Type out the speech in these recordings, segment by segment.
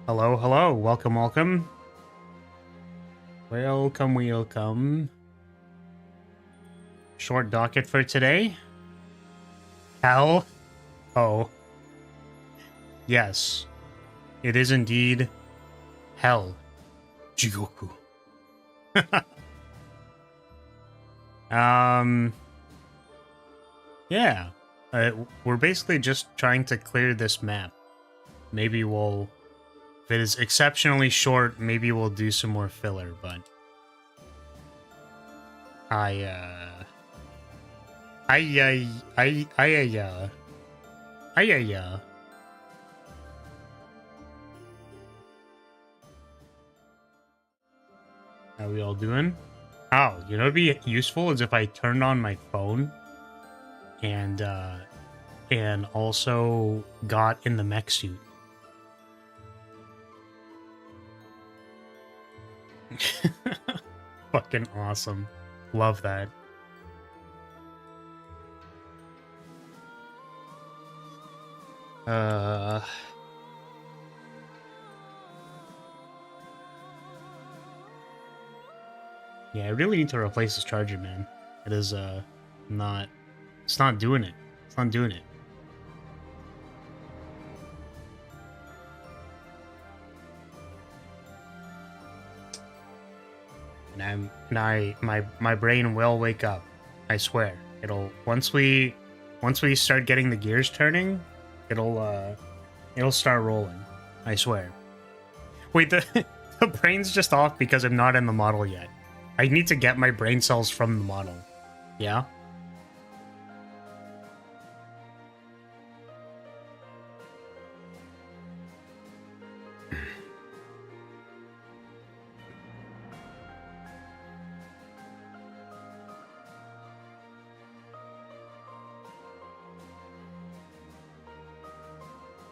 Hello, hello. Welcome, welcome. Welcome, welcome. Short docket for today. Hell. Oh. Yes. It is indeed hell. Jigoku. Yeah. We're basically just trying to clear this map. Maybe we'll... If it is exceptionally short, maybe we'll do some more filler, but... How we all doing? Oh, you know what'd be useful is if I turned on my phone and also got in the mech suit. Fucking awesome. Love that. Yeah, I really need to replace this charger, man. It is, not... It's not doing it. It's not doing it. And my brain will wake up. I swear. It'll... Once we start getting the gears turning, it'll start rolling. I swear. Wait, the brain's just off because I'm not in the model yet. I need to get my brain cells from the model. Yeah?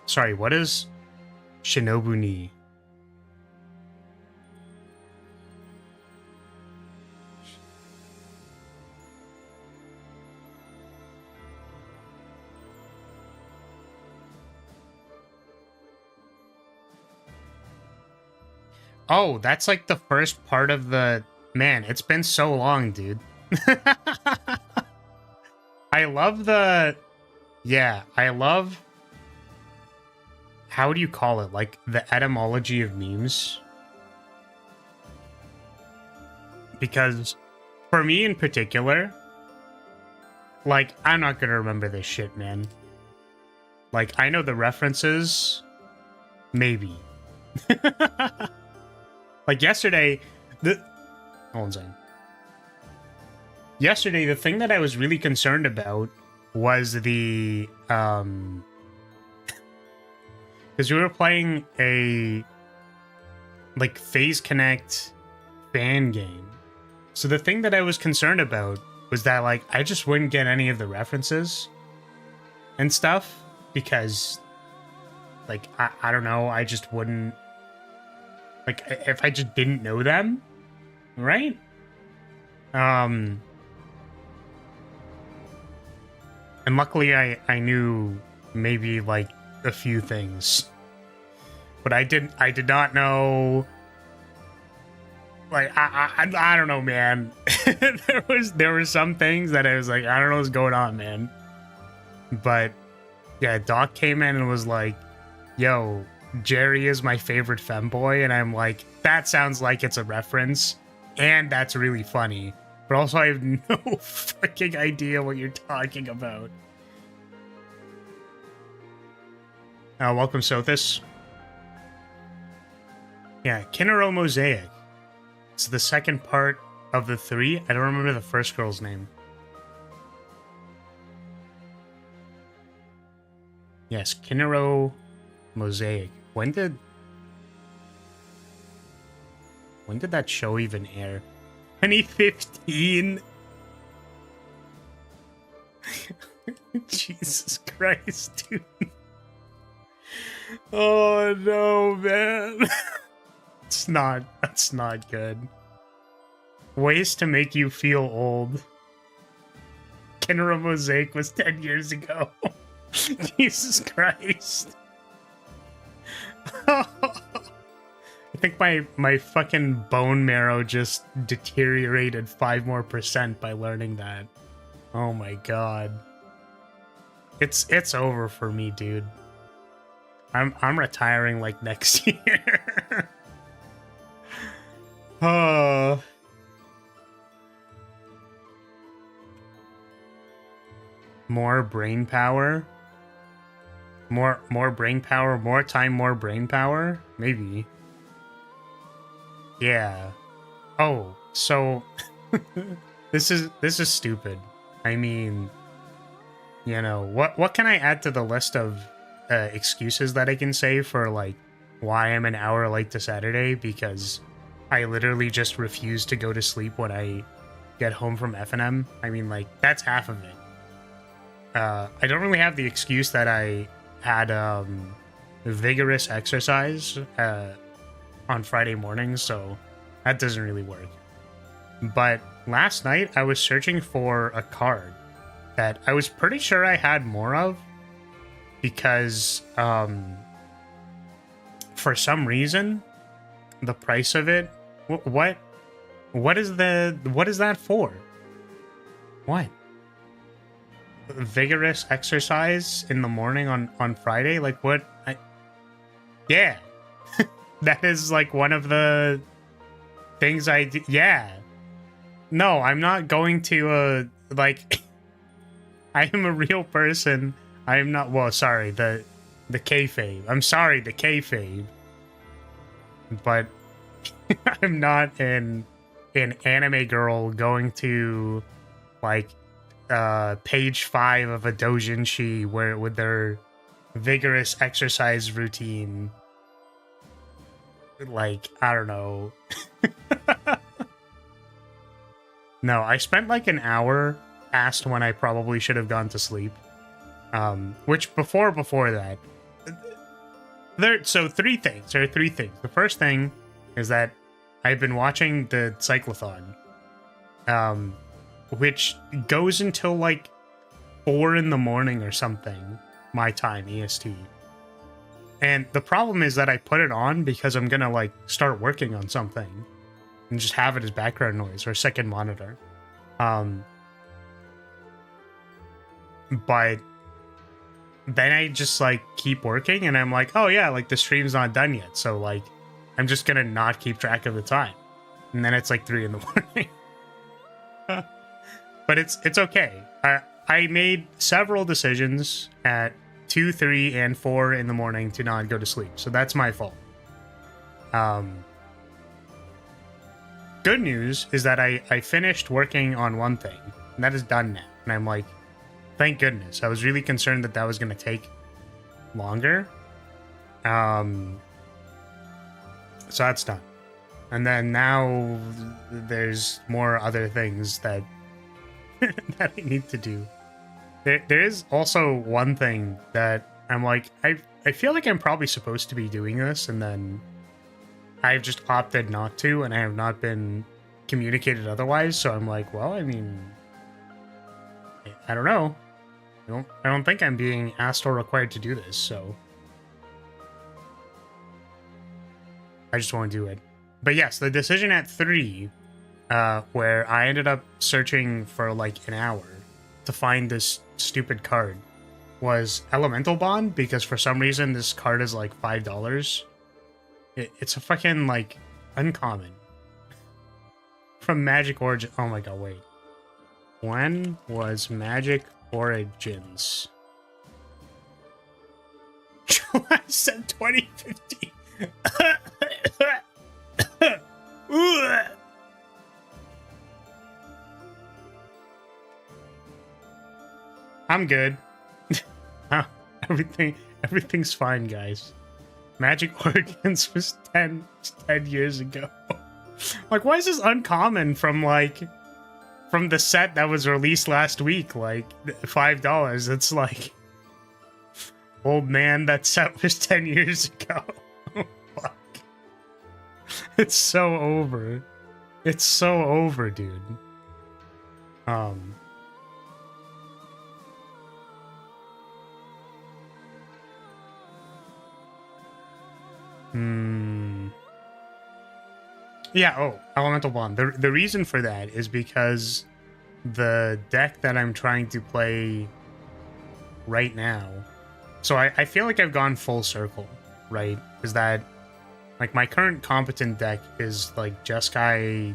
Sorry, what is Shinobu-ni? Oh, that's like the first part of the... Man, it's been so long, dude. I love the... Yeah, I love... How do you call it? Like, the etymology of memes? Because, for me in particular, like, I'm not gonna remember this shit, man. Like, I know the references, maybe. Like, yesterday, hold on a second. Yesterday, the thing that I was really concerned about was the, because we were playing a, like, Phase Connect fan game. So the thing that I was concerned about was that, like, I just wouldn't get any of the references and stuff. Because, like, I don't know, I just wouldn't... Like, if I just didn't know them, right? And luckily I knew maybe, like, a few things. But I did not know... Like, I don't know, man. there were some things that I was like, I don't know what's going on, man. But, yeah, Doc came in and was like, yo... Jerry is my favorite femboy, and I'm like, that sounds like it's a reference, and that's really funny. But also, I have no fucking idea what you're talking about. Welcome, Sothis. Yeah, Kinnero Mosaic. It's the second part of the 3. I don't remember the first girl's name. Yes, Kinnero Mosaic. When did that show even air? 2015? Jesus Christ, dude. Oh no, man. That's not good. Ways to make you feel old. Kinnero Mosaic was 10 years ago. Jesus Christ. I think my fucking bone marrow just deteriorated 5% more by learning that. Oh my god. It's over for me, dude. I'm retiring like next year. Oh. More brain power. More brain power, more time, more brain power? Maybe. Yeah. Oh, so this is stupid. I mean, you know, what can I add to the list of excuses that I can say for like why I'm an hour late to Saturday? Because I literally just refuse to go to sleep when I get home from F&M. I mean, like, that's half of it. I don't really have the excuse that I had vigorous exercise on Friday mornings, so that doesn't really work. But last night I was searching for a card that I was pretty sure I had more of because for some reason the price of it, what is that for? What? Vigorous exercise in the morning on Friday? Like what? Yeah. That is like one of the things I do. Yeah. No, I'm not going to like I am a real person. I am not, well, sorry, the kayfabe. I'm sorry, the kayfabe. But I'm not an anime girl going to like page 5 of a doujinshi where with their vigorous exercise routine. Like, I don't know. No, I spent like an hour past when I probably should have gone to sleep. Which before that, so three things. There are three things. The first thing is that I've been watching the cyclothon, which goes until like 4 in the morning or something, my time, EST. And the problem is that I put it on because I'm gonna like start working on something and just have it as background noise or a second monitor. But then I just like keep working and I'm like, oh yeah, like the stream's not done yet. So like, I'm just gonna not keep track of the time. And then it's like 3 in the morning. But it's okay. I made several decisions at 2, 3, and 4 in the morning to not go to sleep. So that's my fault. Good news is that I finished working on one thing, and that is done now. And I'm like, thank goodness. I was really concerned that that was going to take longer. So that's done. And then now there's more other things that that I need to do. There is also one thing that I'm like, I feel like I'm probably supposed to be doing this, and then I've just opted not to, and I have not been communicated otherwise. So I'm like, well, I mean, I don't know. I don't think I'm being asked or required to do this, so I just won't do it. But yes, the decision at 3, where I ended up searching for like an hour to find this stupid card, was Elemental Bond, because for some reason this card is like $5. It's a fucking like uncommon from Magic Origin. Oh my god, wait. When was Magic Origins? I said 2050. I'm good. Everything's fine, guys. Magic Origins was 10 years ago. Like, why is this uncommon from the set that was released last week? Like, $5. It's like, old man, that set was 10 years ago. Fuck. It's so over. It's so over, dude. Yeah, oh, Elemental Bond. The reason for that is because the deck that I'm trying to play right now, so I feel like I've gone full circle, right? Is that, like, my current competent deck is, like, Jeskai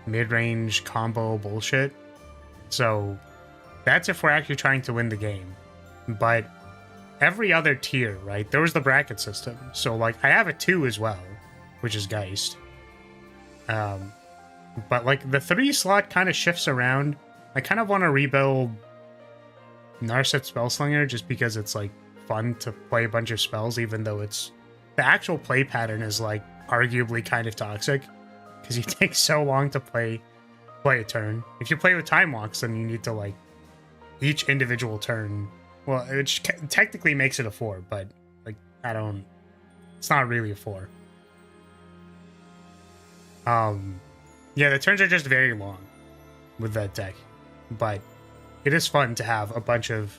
mid-range combo bullshit. So that's if we're actually trying to win the game. But every other tier, right? There was the bracket system. So, like, I have a 2 as well, which is Geist. But, like, the 3 slot kind of shifts around. I kind of want to rebuild Narset Spellslinger just because it's, like, fun to play a bunch of spells, even though it's... The actual play pattern is, like, arguably kind of toxic, because you take so long to play a turn. If you play with Time Walks, then you need to, like, each individual turn... Well, which technically makes it a 4, but, like, I don't... It's not really a 4. Yeah, the turns are just very long with that deck, but it is fun to have a bunch of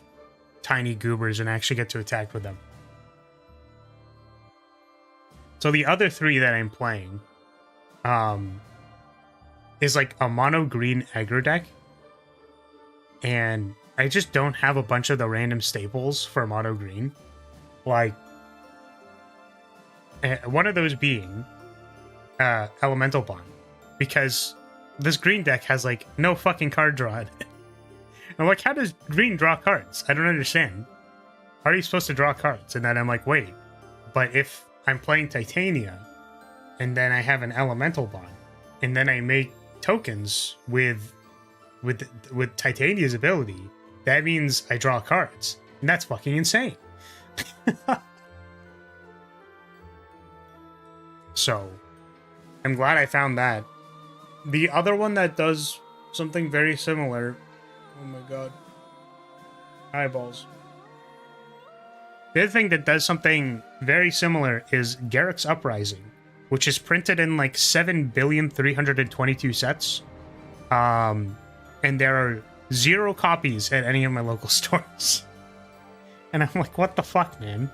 tiny goobers and actually get to attack with them. So the other 3 that I'm playing is like a mono green aggro deck, and I just don't have a bunch of the random staples for mono green. Like, one of those being Elemental Bond, because this green deck has, like, no fucking card draw in it. I'm like, how does green draw cards? I don't understand. How are you supposed to draw cards? And then I'm like, wait, but if I'm playing Titania, and then I have an Elemental Bond, and then I make tokens with Titania's ability, that means I draw cards. And that's fucking insane. So, I'm glad I found that. The other one that does something very similar... Oh my god. Eyeballs. The other thing that does something very similar is Garrick's Uprising, which is printed in like 7,322 sets. And there are 0 copies at any of my local stores. And I'm like, what the fuck, man?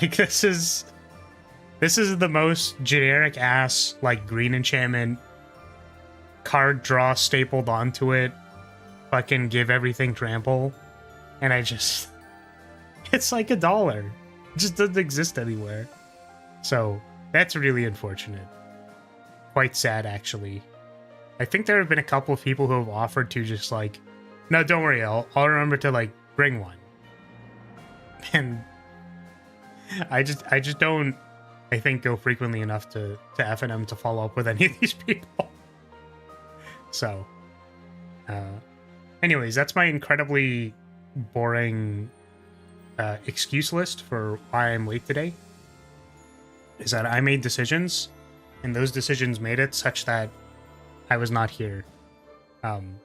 Like, this is the most generic ass, like, green enchantment, card draw stapled onto it, fucking give everything trample, and I just... It's like $1. It just doesn't exist anywhere. So, that's really unfortunate. Quite sad, actually. I think there have been a couple of people who have offered to just, like, no, don't worry, I'll remember to, like, bring one. And I just don't, I think, go frequently enough to FNM to follow up with any of these people. So, anyways, that's my incredibly boring excuse list for why I'm late today. Is that I made decisions, and those decisions made it such that I was not here on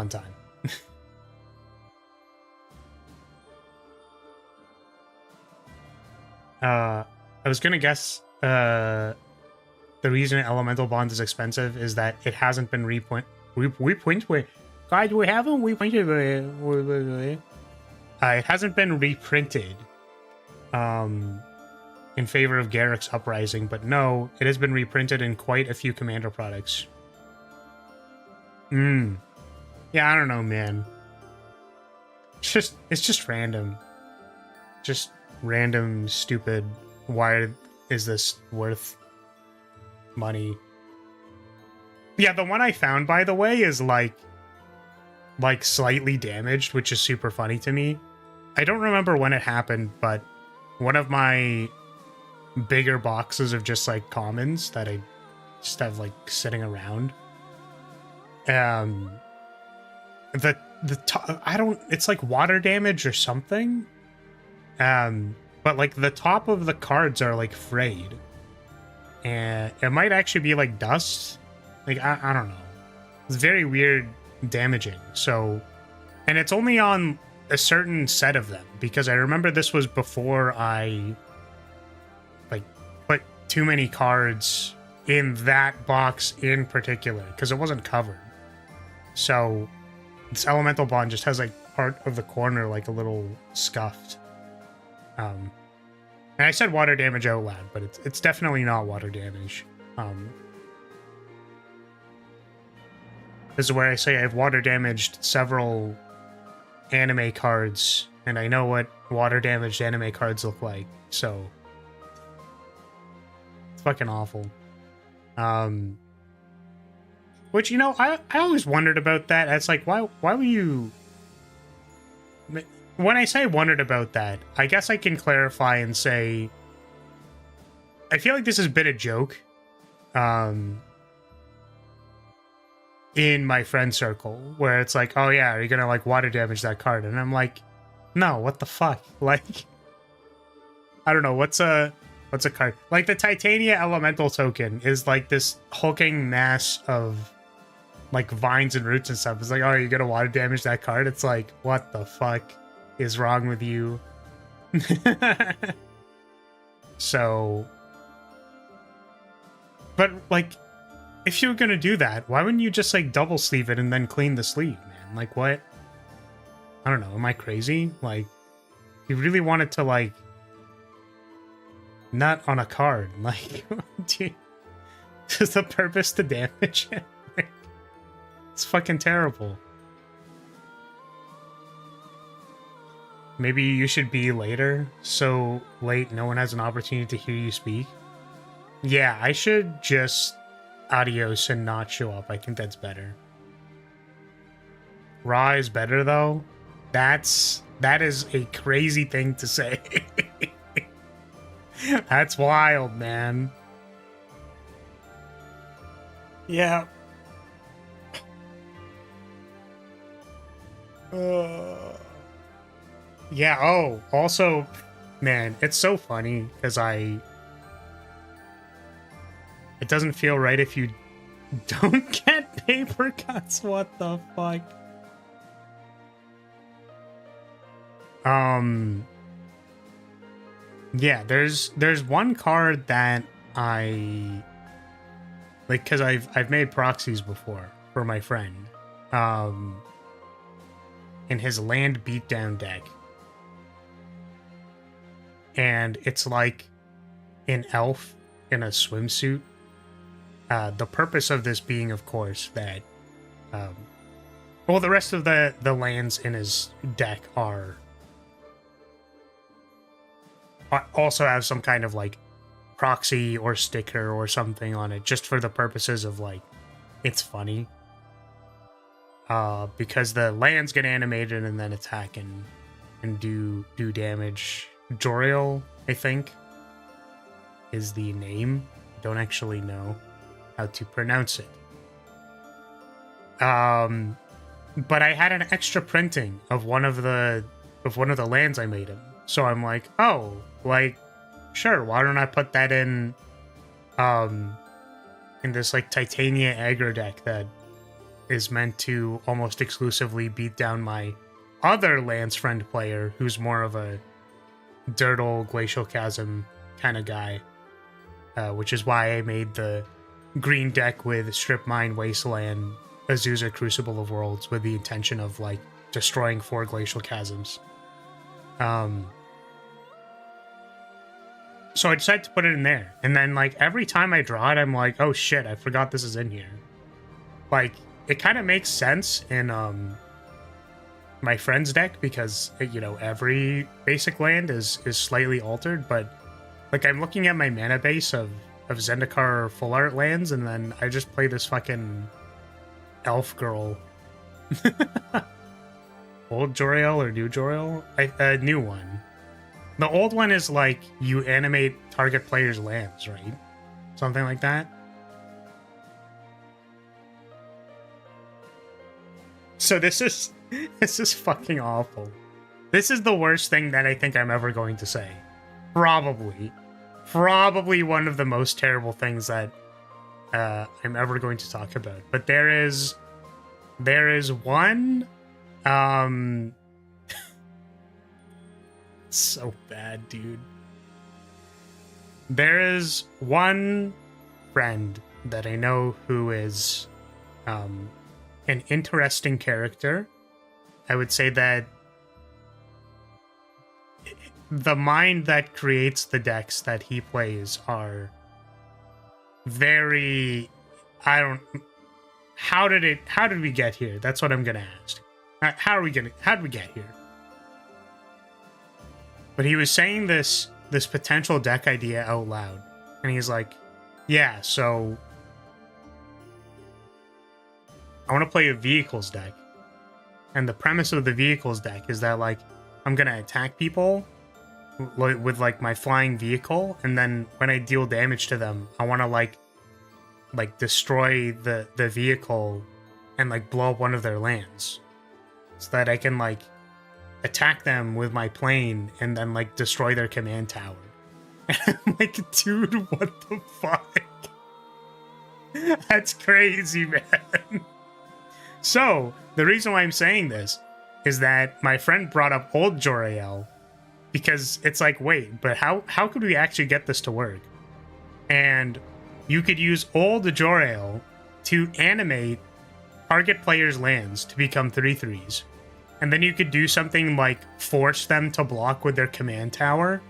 time. I was gonna guess the reason Elemental Bond is expensive is that it hasn't been reprinted. It hasn't been reprinted in favor of Garrick's Uprising, but no, it has been reprinted in quite a few Commander products. Yeah, I don't know, man. It's just random. Just random, stupid. Why is this worth money? Yeah, the one I found, by the way, is like slightly damaged, which is super funny to me. I don't remember when it happened, but one of my bigger boxes of just like commons that I just have like sitting around. The top, I don't, it's like water damage or something. But like the top of the cards are like frayed, and it might actually be like dust. Like I don't know. It's very weird damaging. So, and it's only on a certain set of them, because I remember this was before I like put too many cards in that box in particular, because it wasn't covered. So this Elemental Bond just has like part of the corner like a little scuffed. And I said water damage out loud, but it's definitely not water damage. This is where I say I've water damaged several anime cards, and I know what water damaged anime cards look like, so it's fucking awful. Which, you know, I always wondered about that. It's like, why would you... When I say wondered about that, I guess I can clarify and say, I feel like this has been a joke, in my friend circle, where it's like, oh yeah, are you gonna like water damage that card? And I'm like, no, what the fuck? Like, I don't know, what's a card? Like the Titania Elemental token is like this hulking mass of like vines and roots and stuff. It's like, oh, you're gonna water damage that card? It's like, what the fuck is wrong with you? So, but like, if you were gonna do that, why wouldn't you just like double sleeve it and then clean the sleeve, man? Like, what? I don't know, am I crazy? Like, you really wanted to like nut on a card, like, is the purpose to damage it? Like, it's fucking terrible. Maybe you should be later, so late no one has an opportunity to hear you speak. Yeah, I should just adios and not show up. I think that's better. Raw is better though. That is a crazy thing to say. That's wild, man. Yeah. Yeah, oh, also, man, it's so funny because it doesn't feel right if you don't get paper cuts. What the fuck? Yeah, there's one card that I like, because I've made proxies before for my friend, in his land beatdown deck. And it's like an elf in a swimsuit. The purpose of this being, of course, that well, the rest of the lands in his deck are also have some kind of like proxy or sticker or something on it, just for the purposes of like, it's funny. Because the lands get animated and then attack and do damage. Joriel, I think, is the name. I don't actually know how to pronounce it. But I had an extra printing of one of the lands I made him. So I'm like, oh, like, sure, why don't I put that in this like Titania aggro deck that is meant to almost exclusively beat down my other Lance friend player, who's more of a Dirtle Glacial Chasm kind of guy, which is why I made the green deck with Strip Mine, Wasteland, Azusa, Crucible of Worlds, with the intention of like destroying 4 Glacial Chasms. So I decided to put it in there, and then like every time I draw it, I'm like, oh shit, I forgot this is in here. Like, it kind of makes sense in my friend's deck, because, you know, every basic land is slightly altered, but like I'm looking at my mana base of Zendikar full art lands, and then I just play this fucking elf girl. Old Joriel or new Joriel? A new one. The old one is like you animate target player's lands, right? Something like that. So this is fucking awful. This is the worst thing that I think I'm ever going to say. Probably one of the most terrible things that I'm ever going to talk about. But there is one so bad, dude. There is one friend that I know who is an interesting character. I would say that the mind that creates the decks that he plays are very, I don't, how did we get here? That's what I'm gonna ask. How did we get here? But he was saying this potential deck idea out loud. And he's like, yeah, so I want to play a vehicles deck. And the premise of the vehicles deck is that, like, I'm going to attack people with, like, my flying vehicle. And then when I deal damage to them, I want to, like destroy the vehicle and, like, blow up one of their lands. So that I can, like, attack them with my plane and then, like, destroy their command tower. And I'm like, dude, what the fuck? That's crazy, man. So, the reason why I'm saying this is that my friend brought up old Jor-El because it's like, wait, but how could we actually get this to work? And you could use old Jor-El to animate target players' lands to become 3/3s. And then you could do something like force them to block with their command tower.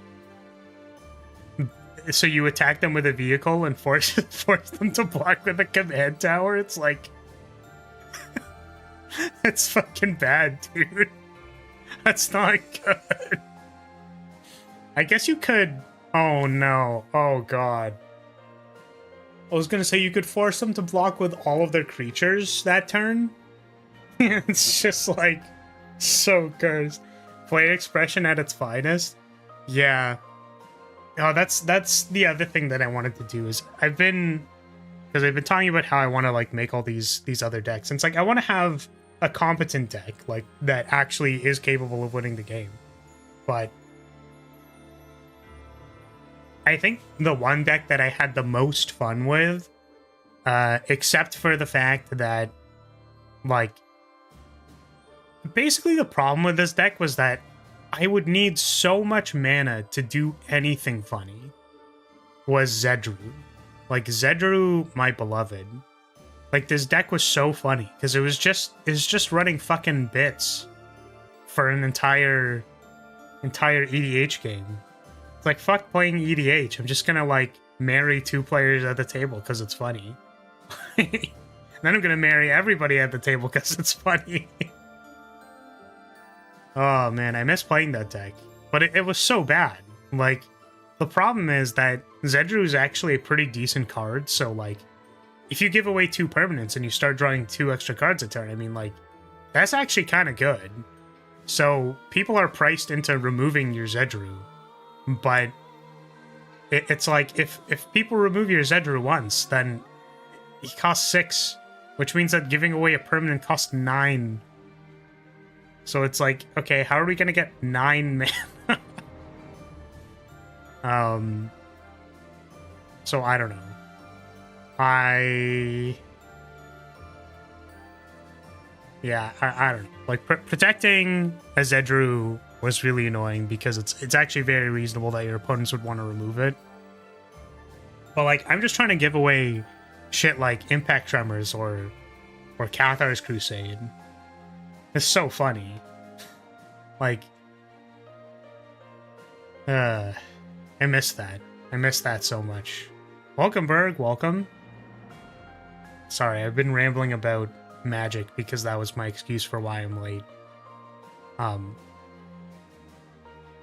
So you attack them with a vehicle and force them to block with a command tower. It's like, it's fucking bad, dude. That's not good. I guess you could. Oh no. Oh god. I was gonna say you could force them to block with all of their creatures that turn. It's just like so cursed. Player expression at its finest. Yeah. Oh, that's the other thing that I wanted to do is I've been talking about how I want to like make all these other decks. And it's like I want to have a competent deck like that actually is capable of winning the game. But I think the one deck that I had the most fun with, except for the fact that like basically the problem with this deck was that I would need so much mana to do anything funny, was Zedru. Like, Zedru, my beloved. Like, this deck was so funny, because it was just running fucking bits for an entire EDH game. It's like, fuck playing EDH, I'm just gonna, like, marry 2 players at the table because it's funny. Then I'm gonna marry everybody at the table because it's funny. Oh man, I miss playing that deck. But it was so bad. Like, the problem is that Zedru is actually a pretty decent card, so like, if you give away 2 permanents and you start drawing 2 extra cards a turn, I mean like, that's actually kind of good. So, people are priced into removing your Zedru. But it's like, if people remove your Zedru once, then he costs 6, which means that giving away a permanent costs 9. So it's like, okay, how are we gonna get 9 mana? So I don't know. I don't know. Like, protecting a Zedru was really annoying because it's actually very reasonable that your opponents would want to remove it. But like, I'm just trying to give away shit like Impact Tremors or Cathar's Crusade. It's so funny. Like, I miss that. I miss that so much. Welcome, Berg. Welcome. Sorry, I've been rambling about Magic because that was my excuse for why I'm late.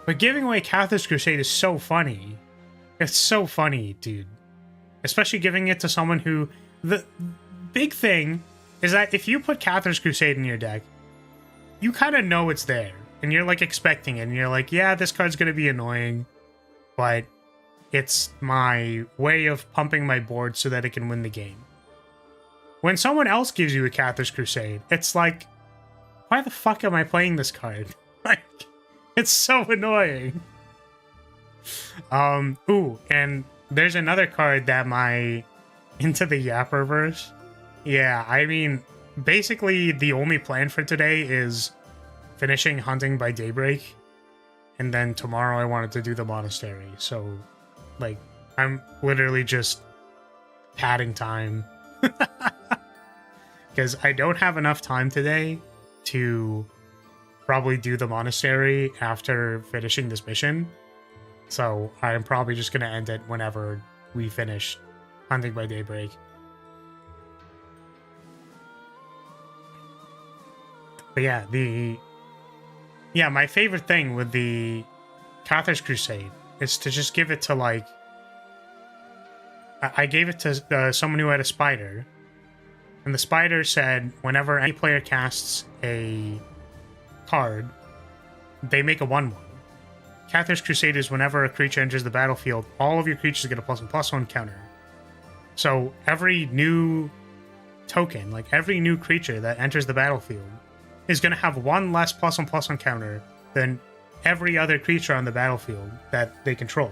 But giving away Cathar's Crusade is so funny. It's so funny, dude. Especially giving it to someone who... The big thing is that if you put Cathar's Crusade in your deck, you kind of know it's there. And you're, like, expecting it. And you're like, yeah, this card's going to be annoying. But it's my way of pumping my board so that it can win the game. When someone else gives you a Cathar's Crusade, it's like, why the fuck am I playing this card? Like, it's so annoying. Ooh, and there's another card that my Into the Yapperverse. Yeah, I mean, basically the only plan for today is finishing Hunting by Daybreak. And then tomorrow I wanted to do the Monastery. So, like, I'm literally just padding time. Because I don't have enough time today to probably do the Monastery after finishing this mission. So I'm probably just going to end it whenever we finish Hunting by Daybreak. But yeah, my favorite thing with the Cathar's Crusade is to just give it to, like, I gave it to someone who had a spider, and the spider said whenever any player casts a card, they make a 1/1. Cathar's Crusade is whenever a creature enters the battlefield, all of your creatures get a +1/+1 counter. So every new token, like every new creature that enters the battlefield, is going to have one less +1/+1 counter than every other creature on the battlefield that they control.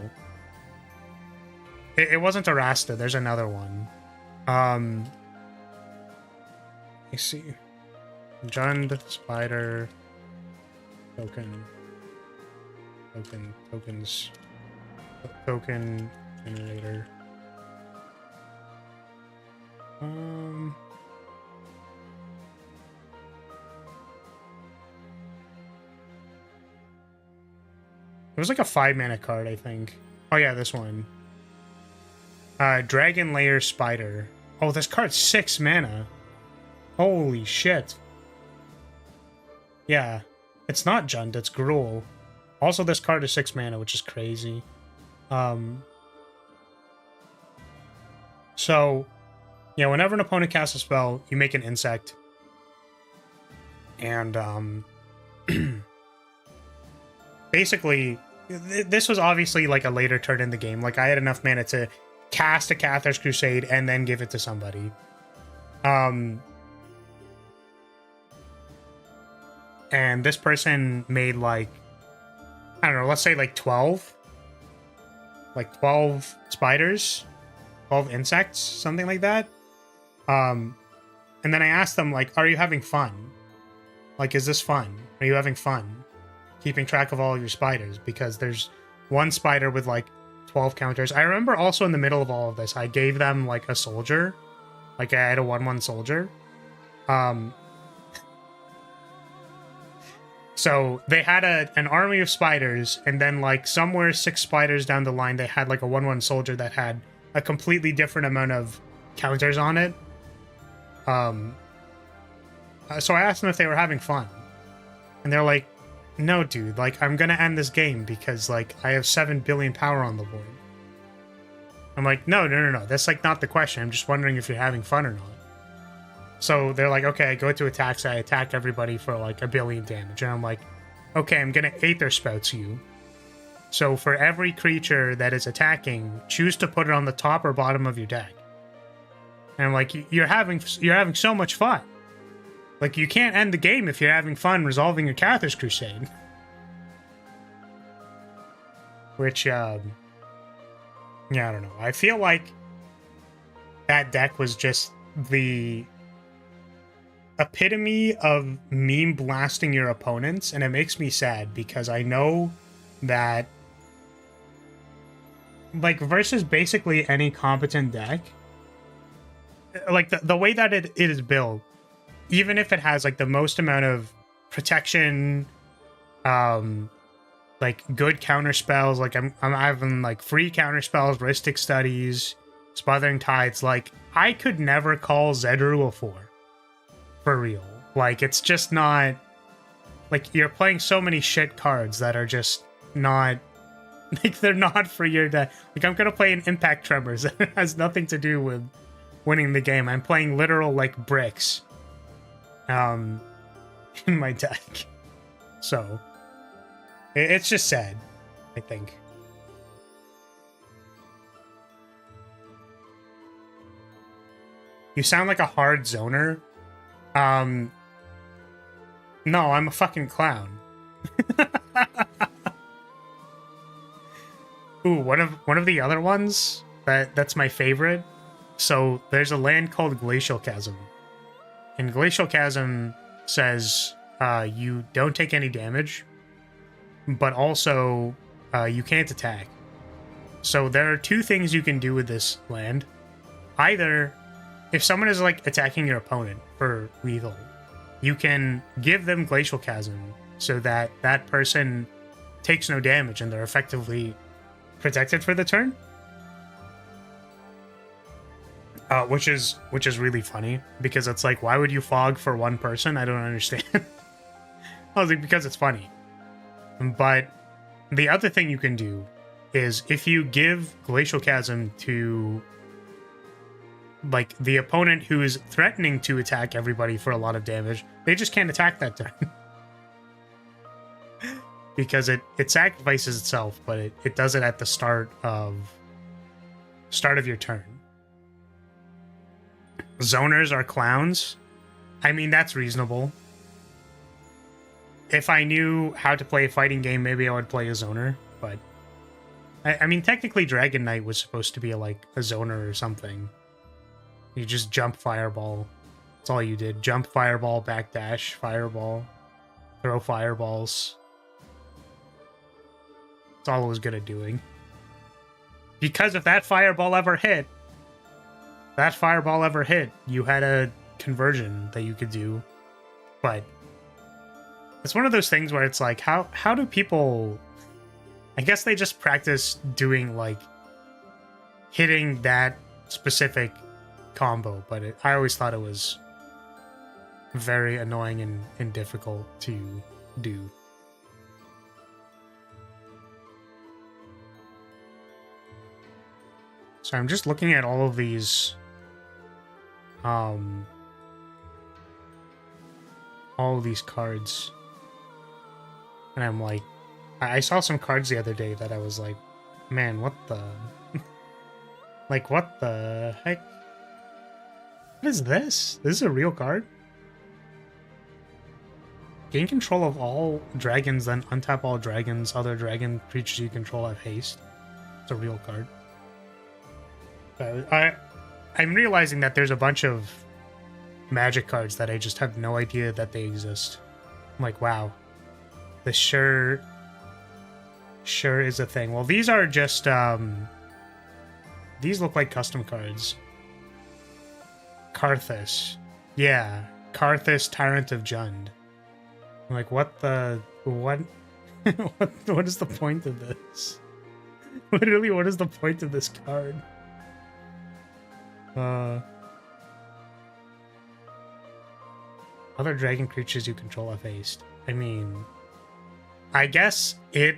It wasn't a Rasta. There's another one. Let me see. Jund, Spider, tokens, token generator. It was like a 5-mana card, I think. Oh yeah, this one. Dragon Lair Spider. Oh, this card's 6 mana. Holy shit. Yeah. It's not Jund, it's Gruul. Also, this card is 6 mana, which is crazy. So, yeah, whenever an opponent casts a spell, you make an insect. And, basically, this was obviously like a later turn in the game. Like, I had enough mana to cast a Cathar's Crusade and then give it to somebody. And this person made, like, I don't know, let's say like 12. Like 12 spiders, 12 insects, something like that. And then I asked them, like, are you having fun? Like, is this fun? Are you having fun keeping track of all of your spiders? Because there's one spider with like 12 counters. I remember also in the middle of all of this, I gave them like a soldier. Like, I had a 1/1 soldier. So they had an army of spiders, and then like somewhere 6 spiders down the line, they had like a 1/1 soldier that had a completely different amount of counters on it. So I asked them if they were having fun, and they're like, no, dude, like, I'm gonna end this game because, like, I have 7 billion power on the board. I'm like, no, that's, like, not the question. I'm just wondering if you're having fun or not. So they're like, okay, I go to attacks. I attack everybody for, like, 1 billion damage. And I'm like, okay, I'm gonna Aether Spouts you. So for every creature that is attacking, choose to put it on the top or bottom of your deck. And I'm like, you're having so much fun. Like, you can't end the game if you're having fun resolving your Cathar's Crusade. Which, yeah, I don't know. I feel like that deck was just the epitome of meme blasting your opponents, and it makes me sad because I know that, like, versus basically any competent deck, like, the way that it is built, even if it has, like, the most amount of protection, like, good counter spells, like, I'm having, like, free counter spells, Rhystic Studies, Smothering Tides, like, I could never call Zedruu a 4. For real. Like, it's just not... Like, you're playing so many shit cards that are just not... Like, they're not for your deck. Like, I'm gonna play an Impact Tremors that has nothing to do with winning the game. I'm playing literal, like, bricks. In my deck. So, it's just sad, I think. You sound like a hard zoner. No, I'm a fucking clown. Ooh, one of the other ones that's my favorite. So there's a land called Glacial Chasm. And Glacial Chasm says you don't take any damage, but also you can't attack. So there are 2 things you can do with this land. Either, if someone is, like, attacking your opponent for lethal, you can give them Glacial Chasm so that that person takes no damage and they're effectively protected for the turn. which is really funny because it's like, why would you fog for one person? I don't understand. I was like, because it's funny. But the other thing you can do is if you give Glacial Chasm to like the opponent who is threatening to attack everybody for a lot of damage, they just can't attack that turn. Because it sacrifices itself, but it does it at the start of your turn. Zoners are clowns. I mean, that's reasonable. If I knew how to play a fighting game, maybe I would play a zoner, but I mean, technically Dragon Knight was supposed to be like a zoner or something. You just jump fireball. That's all you did. Jump fireball, backdash, fireball, throw fireballs. That's all I was good at doing. Because if that fireball ever hit, you had a conversion that you could do. But it's one of those things where it's like, how do people... I guess they just practice doing, like, hitting that specific combo, but I always thought it was very annoying and difficult to do. So I'm just looking at all of these, all of these cards, and I'm like, I saw some cards the other day that I was like, man, what the, like, what the heck? What is this? This is a real card? Gain control of all dragons, then untap all dragons. Other dragon creatures you control have haste. It's a real card. I'm realizing that there's a bunch of magic cards that I just have no idea that they exist. I'm like, wow. This sure is a thing. Well, these are just, these look like custom cards. Karthus. Yeah. Karthus, Tyrant of Jund. I'm like, what the... What? what is the point of this? Literally, what is the point of this card? Other dragon creatures you control have haste. I mean... I guess it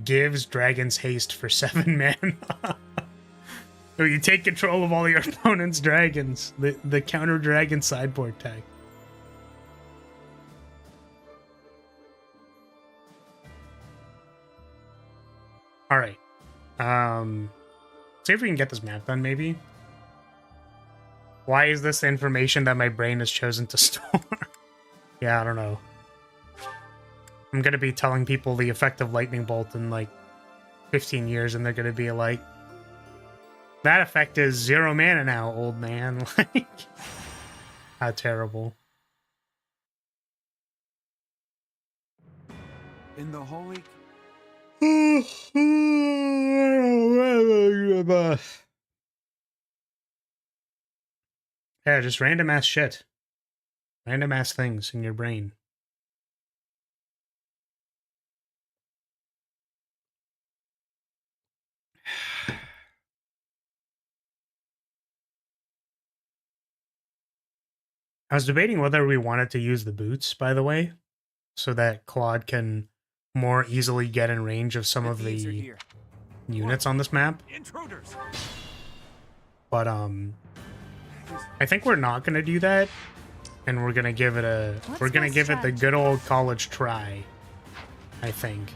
gives dragons haste for 7 mana. So you take control of all your opponent's dragons. The counter dragon sideboard tag. Alright. See if we can get this map done, maybe. Why is this the information that my brain has chosen to store? Yeah, I don't know. I'm gonna be telling people the effect of lightning bolt in like 15 years, and they're gonna be like, that effect is 0 mana now, old man. Like, how terrible. In the holy... Yeah, just random ass shit. Random ass things in your brain. I was debating whether we wanted to use the boots, by the way, so that Claude can more easily get in range of some of the units on this map. Intruders. But I think we're not gonna do that, and we're gonna give it a the good old college try, I think.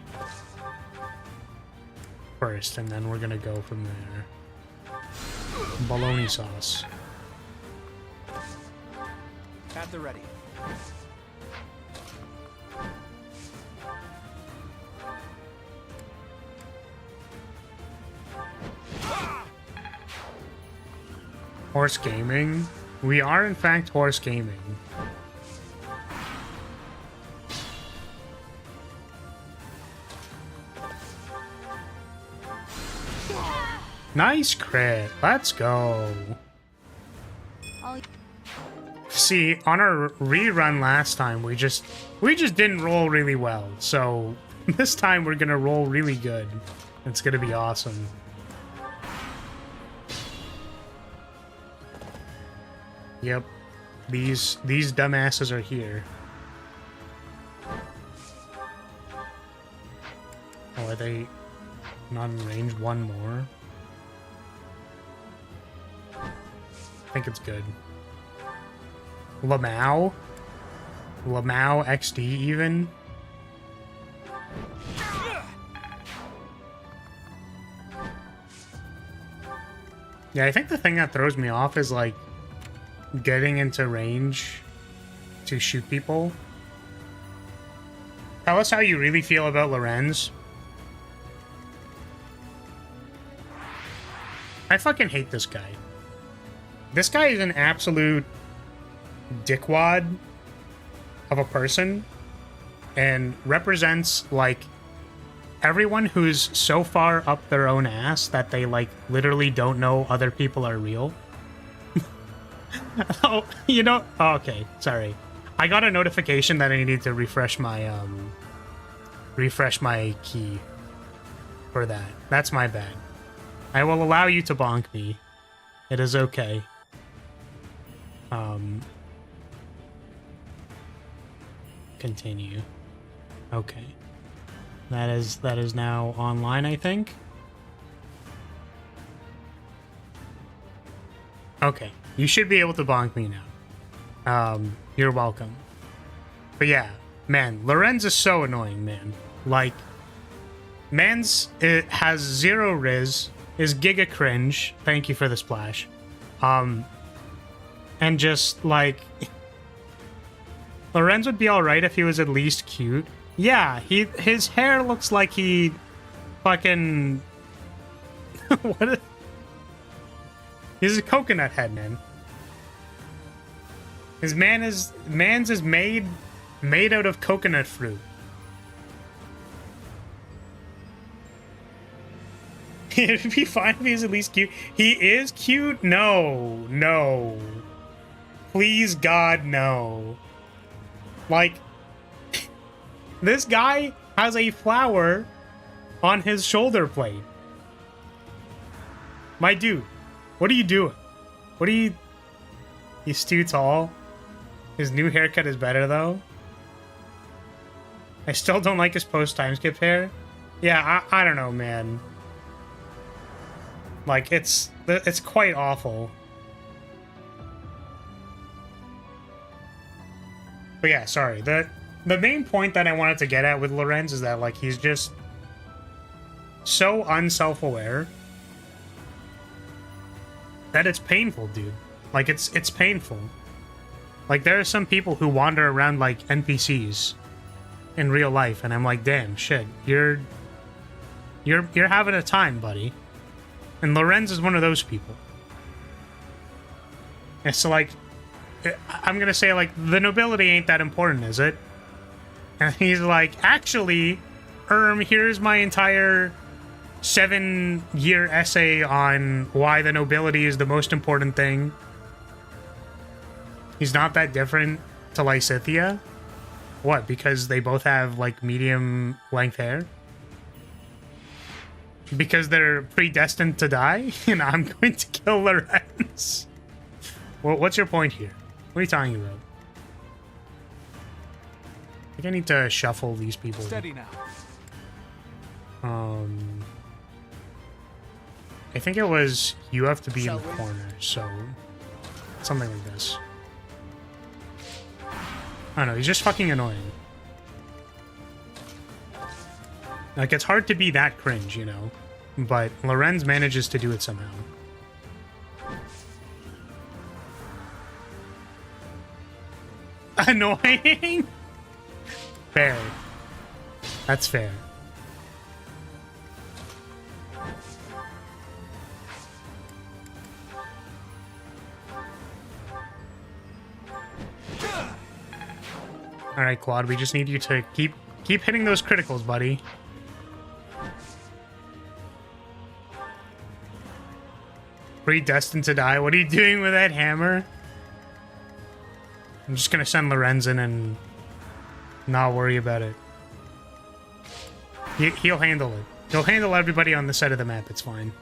First, and then we're gonna go from there. Bologna sauce. At the ready. Horse gaming? We are in fact horse gaming. Nice crit. Let's go. See, on our rerun last time, we just didn't roll really well. So this time we're gonna roll really good. It's gonna be awesome. Yep. These dumbasses are here. Oh, are they not in range? One more? I think it's good. Lamau? Lamau XD even? Yeah, I think the thing that throws me off is like getting into range to shoot people. Tell us how you really feel about Lorenz. I fucking hate this guy. This guy is an absolute dickwad of a person and represents like everyone who's so far up their own ass that they like literally don't know other people are real. Oh, you know, oh, okay, sorry. I got a notification that I needed to refresh my key for that. That's my bad. I will allow you to bonk me. It is okay. Continue. Okay. That is now online, I think. Okay. You should be able to bonk me now. You're welcome. But yeah, man, Lorenz is so annoying, man. Like, it has 0 riz, is giga cringe. Thank you for the splash. And just like Lorenz would be alright if he was at least cute. Yeah, his hair looks like he fucking what? He's a coconut head, man. Man's is made out of coconut fruit. It'd be fine if he's at least cute. He is cute? No. Please, God, no. Like, this guy has a flower on his shoulder blade. My dude, what are you doing? What are you... He's too tall. His new haircut is better, though. I still don't like his post-time skip hair. Yeah, I don't know, man. Like, it's quite awful. But yeah, sorry. The main point that I wanted to get at with Lorenz is that, like, he's just so unself-aware that it's painful, dude. Like, it's painful. Like, there are some people who wander around like NPCs in real life, and I'm like, damn, shit, you're having a time, buddy. And Lorenz is one of those people. And so, like, I'm gonna say, like, the nobility ain't that important, is it? And he's like, actually, here's my entire 7-year essay on why the nobility is the most important thing. He's not that different to Lysithea? What, because they both have, like, medium length hair? Because they're predestined to die? And I'm going to kill Lorenz. Well, what's your point here? What are you talking about? I think I need to shuffle these people. Steady now. I think it was you have to be in the corner, so something like this. I don't know, he's just fucking annoying. Like, it's hard to be that cringe, you know? But Lorenz manages to do it somehow. Annoying? Fair. That's fair. Alright, Claude, we just need you to keep hitting those criticals, buddy. Predestined to die? What are you doing with that hammer? I'm just gonna send Lorenz in and not worry about it. He'll handle it. He'll handle everybody on the side of the map, it's fine.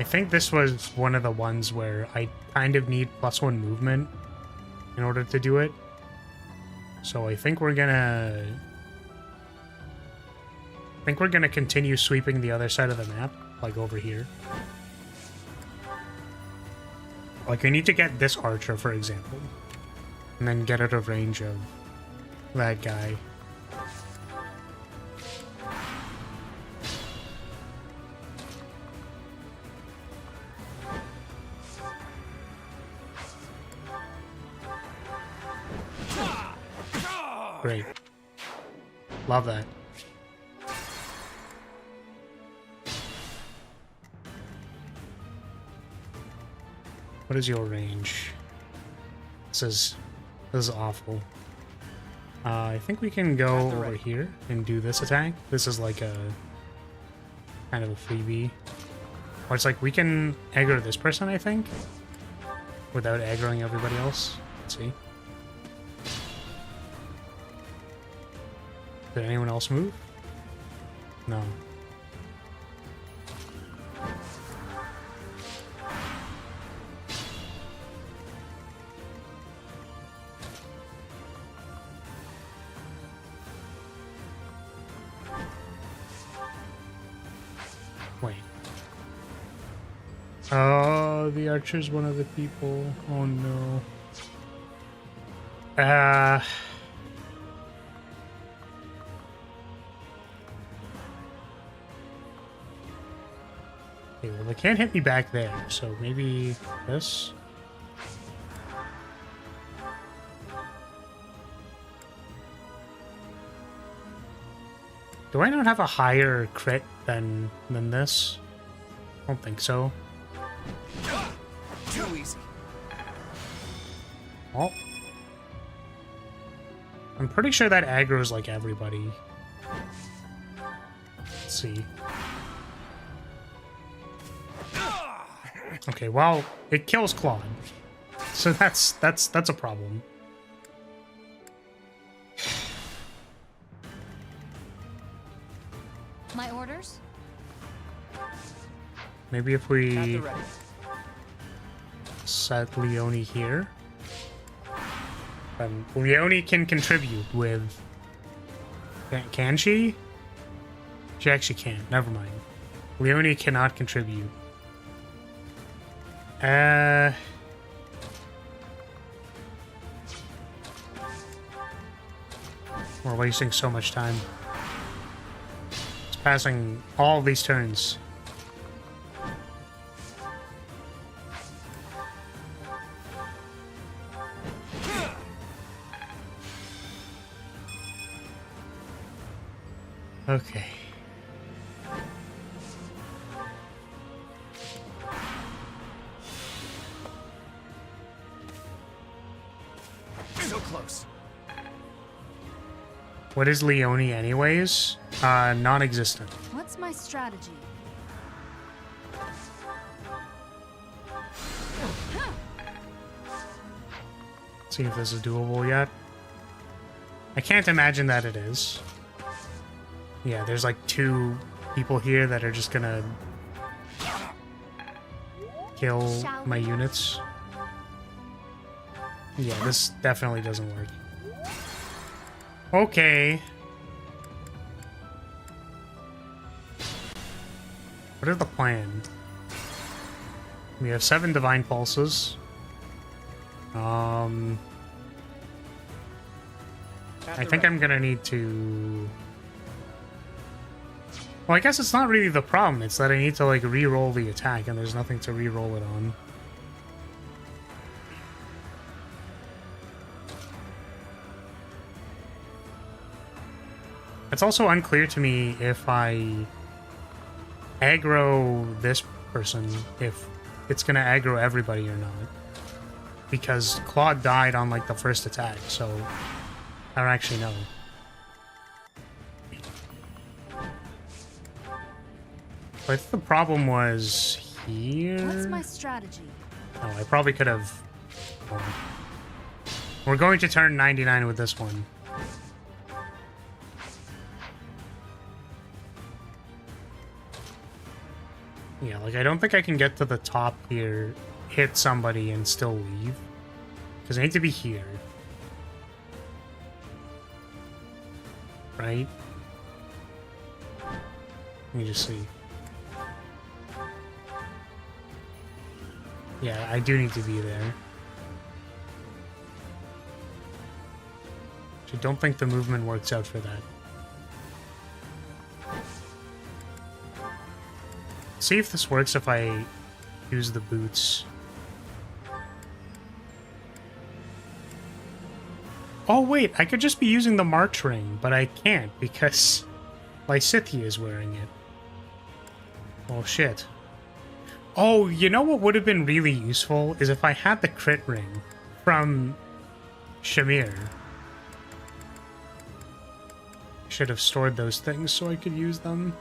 I think this was one of the ones where I kind of need +1 movement in order to do it. So I think we're gonna continue sweeping the other side of the map, like over here. Like, I need to get this archer, for example, and then get out of range of that guy. Great. Love that. What is your range? This is awful. I think we can go over here and do this attack. This is like a kind of a freebie. Or it's like we can aggro this person, I think, without aggroing everybody else. Let's see. Did anyone else move? No. Wait. Oh, the archer's one of the people. Oh no. Okay, well, they can't hit me back there, so maybe this? Do I not have a higher crit than this? I don't think so. Too easy. Oh. I'm pretty sure that aggro's like everybody. Let's see. Okay, well, it kills Claude. So that's a problem. My orders? Maybe if we set Leone here. Leone can contribute with... Can she? She actually can't. Never mind. Leone cannot contribute. We're wasting so much time. It's passing all these turns. Okay. So close. What is Leone anyways? Non-existent. What's my strategy? See if this is doable yet. I can't imagine that it is. Yeah, there's like 2 people here that are just gonna kill my units. Yeah, this definitely doesn't work. Okay. What is the plan? We have 7 divine pulses. I think I'm gonna need to... Well, I guess it's not really the problem. It's that I need to, like, re-roll the attack, and there's nothing to re-roll it on. It's also unclear to me if I aggro this person, if it's gonna aggro everybody or not. Because Claude died on, like, the first attack, so I don't actually know. But I think the problem was here. What's my strategy? Oh, I probably could have... We're going to turn 99 with this one. Yeah, like, I don't think I can get to the top here, hit somebody, and still leave. Because I need to be here. Right? Let me just see. Yeah, I do need to be there. I don't think the movement works out for that. See if this works if I use the boots. Oh wait, I could just be using the march ring, but I can't because Lysithea is wearing it. Oh shit. Oh, you know what would have been really useful is if I had the crit ring from Shamir. Should have stored those things so I could use them.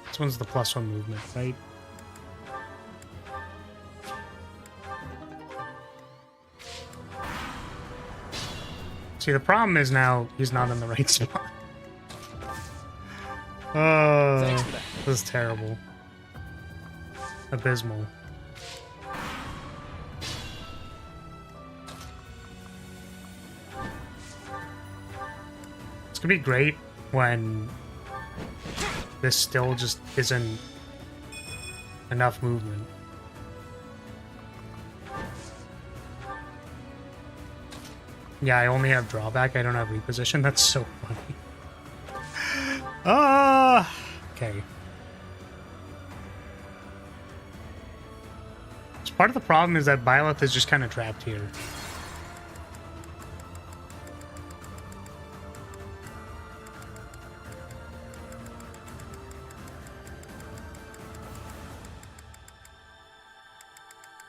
This one's the +1 movement, right? See, the problem is now he's not in the right spot. Oh, this is terrible. Abysmal. It's gonna be great when this still just isn't enough movement. Yeah, I only have drawback. I don't have reposition. That's so funny. Okay. So part of the problem is that Byleth is just kind of trapped here.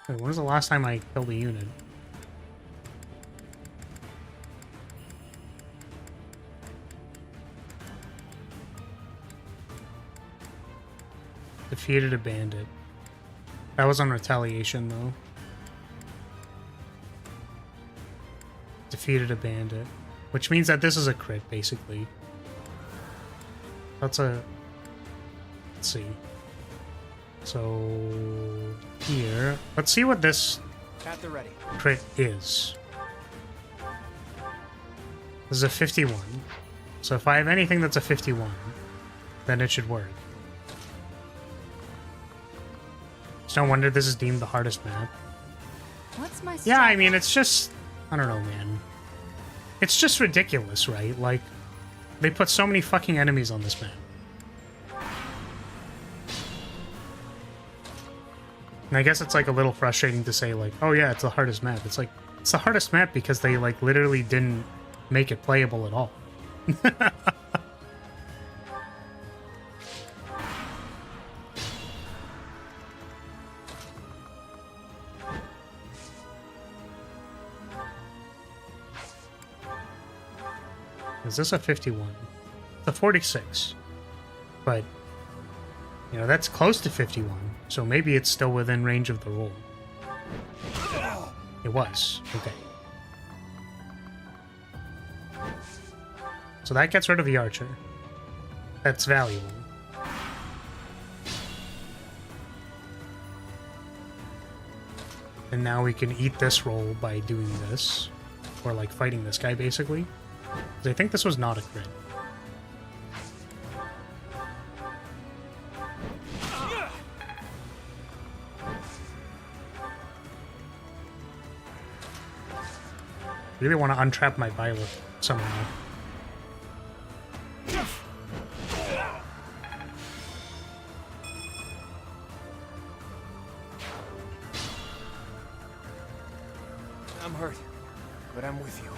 Wait, when was the last time I killed a unit? Defeated a bandit. That was on retaliation, though. Defeated a bandit. Which means that this is a crit, basically. That's a... Let's see. So... Here... Let's see what this At the ready. crit is. This is a 51. So if I have anything that's a 51, then it should work. It's no wonder this is deemed the hardest map. What's my Yeah, I mean, it's just... I don't know, man. It's just ridiculous, right? Like, they put so many fucking enemies on this map. And I guess it's, like, a little frustrating to say, like, oh yeah, it's the hardest map. It's like, it's the hardest map because they, like, literally didn't make it playable at all. Is this a 51? It's a 46. But, you know, that's close to 51, so maybe it's still within range of the roll. It was. Okay. So that gets rid of the archer. That's valuable. And now we can eat this roll by doing this. Or, like, fighting this guy, basically. Because I think this was not a crit. Really want to untrap my Violet somehow. I'm hurt, but I'm with you.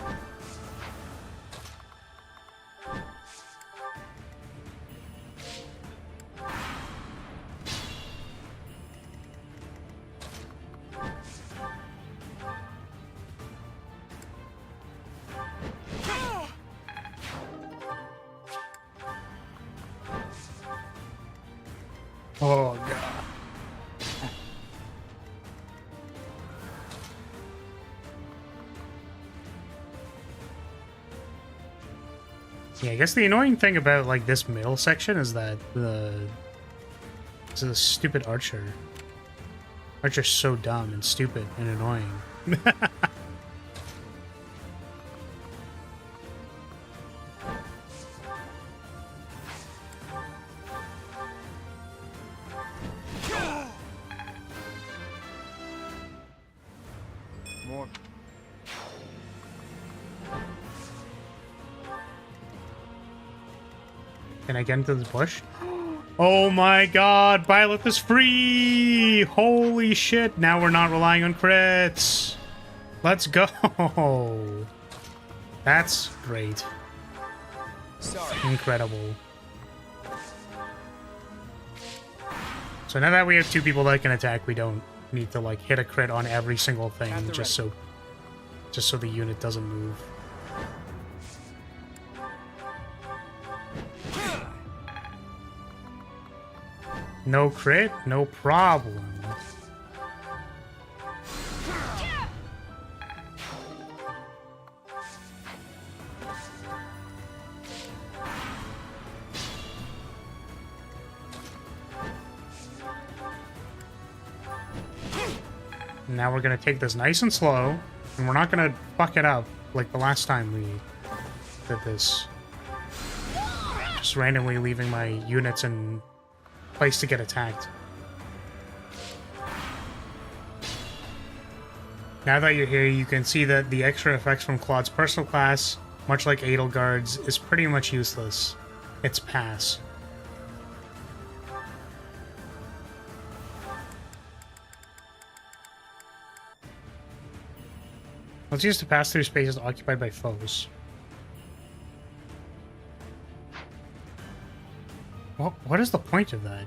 Oh, God. Yeah, I guess the annoying thing about, like, this middle section is that the... This is a stupid archer. Archer's so dumb and stupid and annoying. More. Can I get into this bush? Oh my god, Violet is free! Holy shit, now we're not relying on crits. Let's go. That's great. Sorry. Incredible. So now that we have 2 people that can attack, we don't need to like hit a crit on every single thing just so the unit doesn't move. No crit, no problem. Now we're gonna take this nice and slow, and we're not gonna fuck it up like the last time we did this. Just randomly leaving my units in place to get attacked. Now that you're here, you can see that the extra effects from Claude's personal class, much like Edelgard's, is pretty much useless. It's pass. Let's use to pass through spaces occupied by foes. What is the point of that?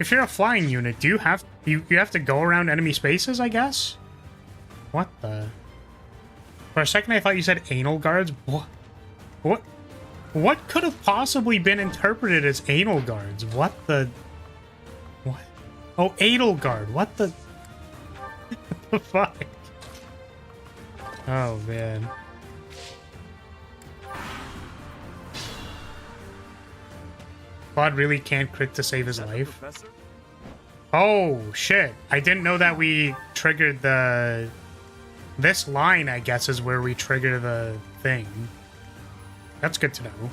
If you're a flying unit, do you have you have to go around enemy spaces, I guess? What the? For a second I thought you said anal guards. What could have possibly been interpreted as anal guards? What the? What? Oh, Edelgard. What the? What the fuck? Oh man. Claude really can't crit to save his life. Oh shit! I didn't know that we triggered the. This line, I guess, is where we trigger the thing. That's good to know.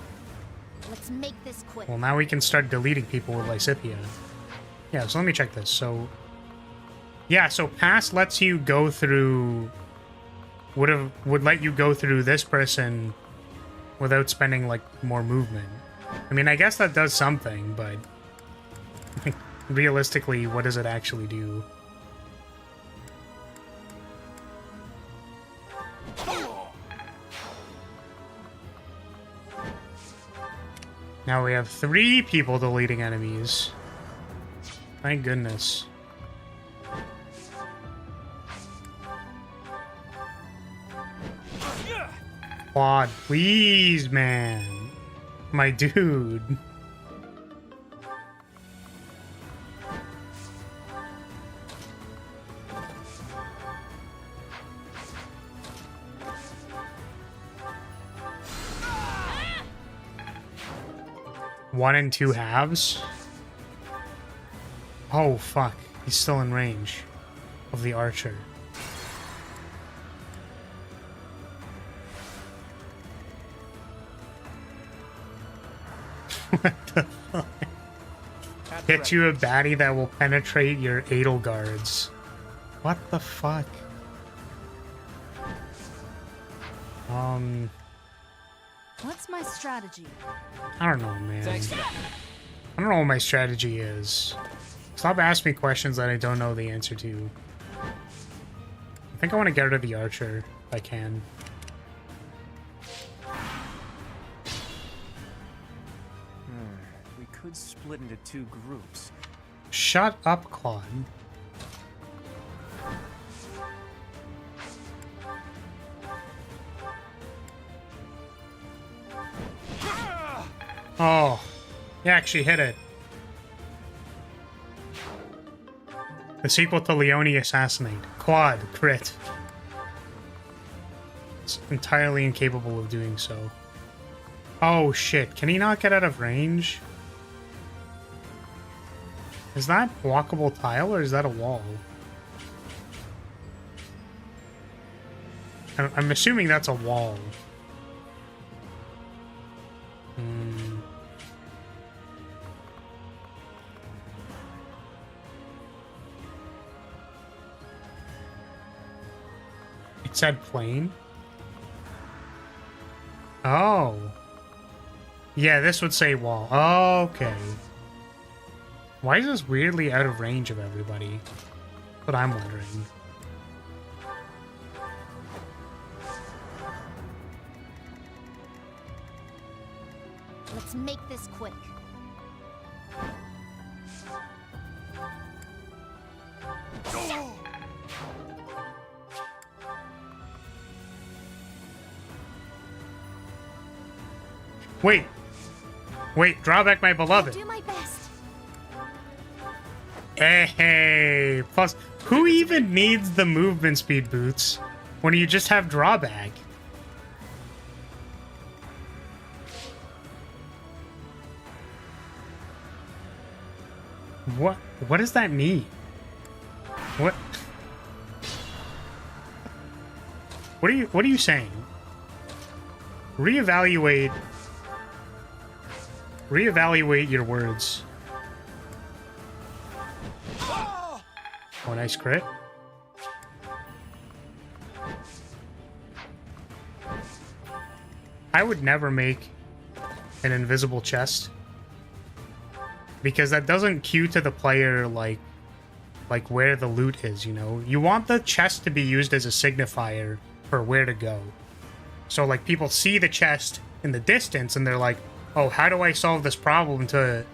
Let's make this quick. Well, now we can start deleting people with Lysithia. Yeah, so let me check this. So, yeah, so pass lets you go through. Would let you go through this person without spending like more movement. I mean, I guess that does something, but realistically, what does it actually do? Now we have 3 people deleting enemies. Thank goodness. Claude, please, man. My dude. One and 2 halves? Oh, fuck. He's still in range of the archer. What the fuck? Get you a baddie that will penetrate your Edelgards. What the fuck? What's my strategy? I don't know, man. Thanks for that. I don't know what my strategy is. Stop asking me questions that I don't know the answer to. I think I want to get rid of the archer if I can. We could split into 2 groups. Shut up, Claude. Oh, you actually hit it. The sequel to Leone Assassinate. Quad, crit. It's entirely incapable of doing so. Oh shit, can he not get out of range? Is that walkable tile or is that a wall? I'm assuming that's a wall. Hmm. It said plain. Oh. Yeah, this would say wall. Okay. Why is this weirdly out of range of everybody? That's what I'm wondering. Let's make this quick. Wait. Wait, draw back my beloved. I'll do my best. Hey, plus, who even needs the movement speed boots when you just have drawback? What does that mean? What are you saying? Reevaluate your words. Oh, nice crit. I would never make an invisible chest because that doesn't cue to the player like where the loot is, you know? You want the chest to be used as a signifier for where to go. So like people see the chest in the distance and they're like, "Oh, how do I solve this problem to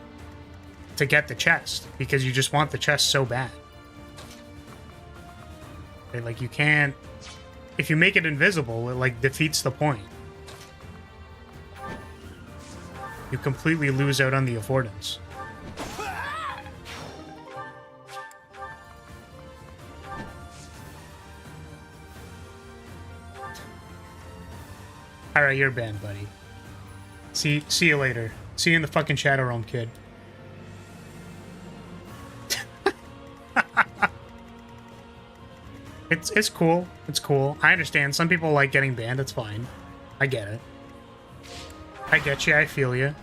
get the chest?" Because you just want the chest so bad. Like you can't, if you make it invisible, it like defeats the point. You completely lose out on the affordance. Alright, you're banned, buddy. See you later. See you in the fucking Shadow Realm, kid. It's cool. It's cool. I understand. Some people like getting banned. It's fine. I get it. I get you. I feel you.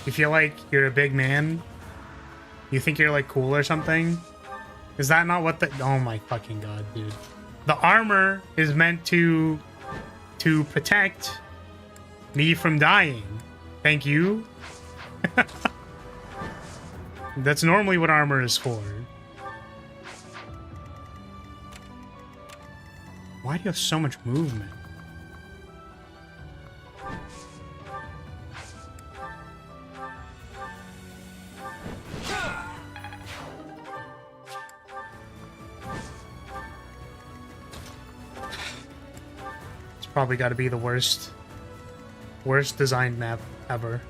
You feel like you're a big man? You think you're like cool or something? Is that not what the... Oh my fucking god, dude. The armor is meant to protect me from dying. Thank you. That's normally what armor is for. Why do you have so much movement? It's probably got to be the worst designed map ever.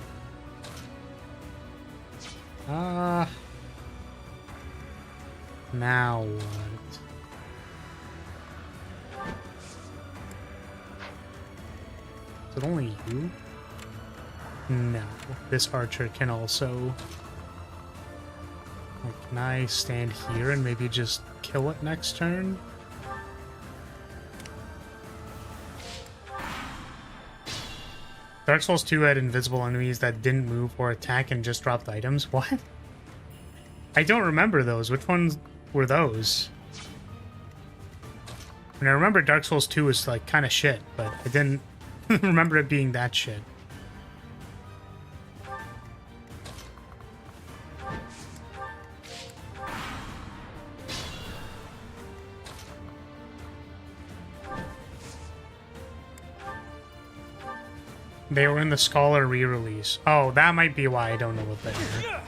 Now what? Is it only you? No. This archer can also... Like, can I stand here and maybe just kill it next turn? Dark Souls 2 had invisible enemies that didn't move or attack and just dropped items. What? I don't remember those. Which ones were those? I mean, I remember Dark Souls 2 was like kind of shit, but I didn't remember it being that shit. They were in the Scholar re-release. Oh, that might be why I don't know what they are.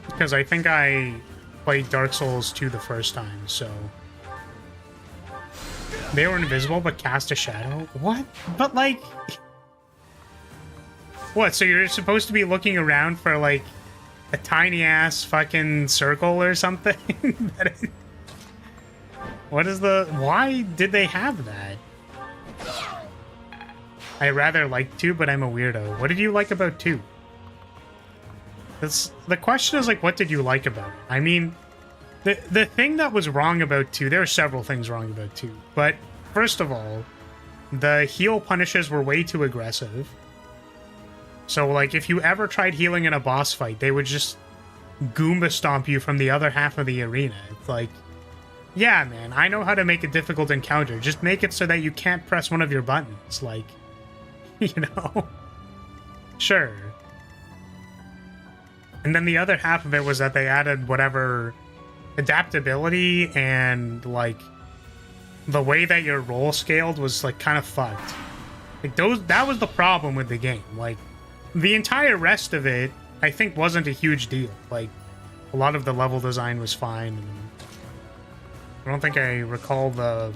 Because I think I played Dark Souls 2 the first time, so... They were invisible but cast a shadow? What? But like... What, so you're supposed to be looking around for like a tiny-ass fucking circle or something? What is the... Why did they have that? I rather like 2, but I'm a weirdo. What did you like about 2? The question is like, what did you like about it? I mean, the thing that was wrong about 2, there are several things wrong about 2, but first of all, the heal punishes were way too aggressive. So like, if you ever tried healing in a boss fight, they would just Goomba stomp you from the other half of the arena. It's like, yeah, man, I know how to make a difficult encounter. Just make it so that you can't press one of your buttons. Like, you know? Sure. And then the other half of it was that they added whatever adaptability, and like the way that your roll scaled was like kind of fucked. Like that was the problem with the game. Like the entire rest of it, I think, wasn't a huge deal. Like a lot of the level design was fine. And I don't think I recall the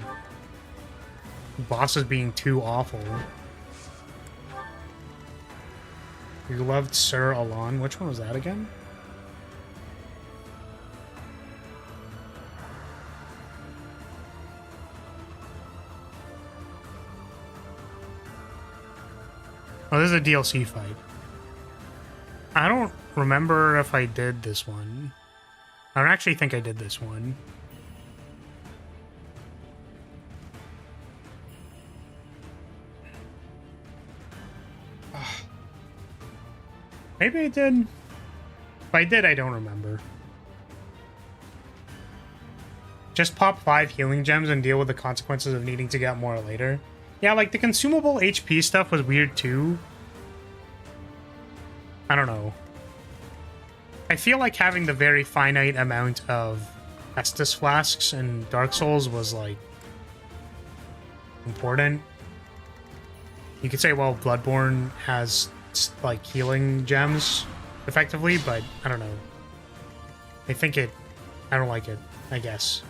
bosses being too awful. You loved Sir Alon. Which one was that again? Oh, this is a DLC fight. I don't remember if I did this one. I don't actually think I did this one. Maybe I did. If I did, I don't remember. Just pop 5 healing gems and deal with the consequences of needing to get more later. Yeah, like the consumable HP stuff was weird too. I don't know. I feel like having the very finite amount of Estus flasks in Dark Souls was like important. You could say, well, Bloodborne has like healing gems effectively, but I don't know. I don't like it, I guess.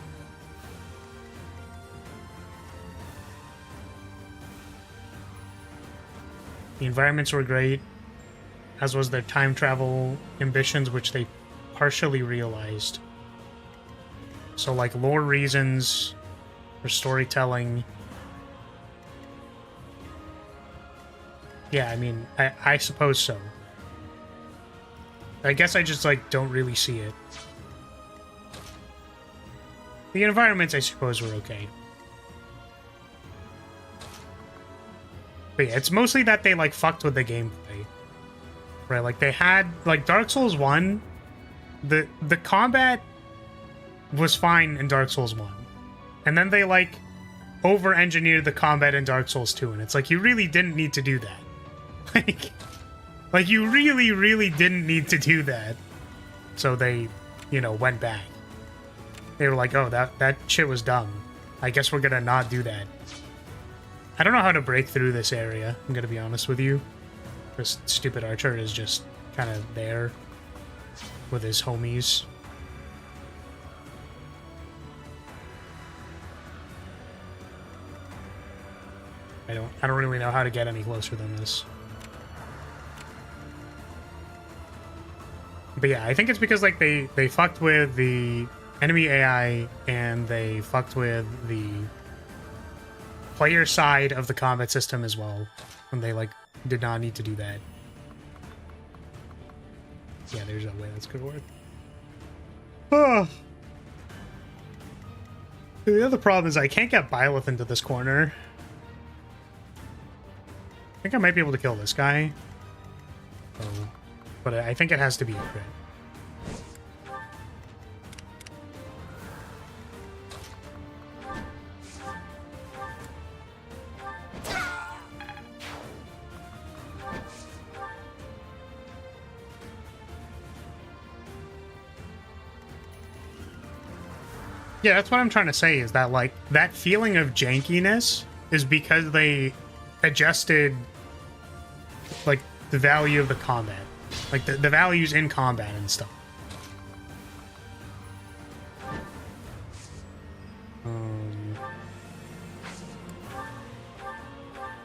The environments were great, as was their time travel ambitions, which they partially realized. So like lore reasons for storytelling. Yeah, I mean, I suppose so. I guess I just like don't really see it. The environments, I suppose, were okay. But yeah, it's mostly that they like fucked with the gameplay. Right, like they had like Dark Souls 1, the combat was fine in Dark Souls 1. And then they like over-engineered the combat in Dark Souls 2, and it's like you really didn't need to do that. Like you really, really didn't need to do that. So they, you know, went back. They were like, oh, that shit was dumb. I guess we're gonna not do that. I don't know how to break through this area, I'm gonna be honest with you. This stupid archer is just kind of there with his homies. I don't really know how to get any closer than this. But yeah, I think it's because like they fucked with the enemy AI and they fucked with the player side of the combat system as well, when they like did not need to do that. Yeah, there's no way that's gonna work. Oh. The other problem is I can't get Byleth into this corner. I think I might be able to kill this guy. Oh. But I think it has to be a crit. Yeah, that's what I'm trying to say, is that like that feeling of jankiness is because they adjusted like the value of the combat. Like the values in combat and stuff.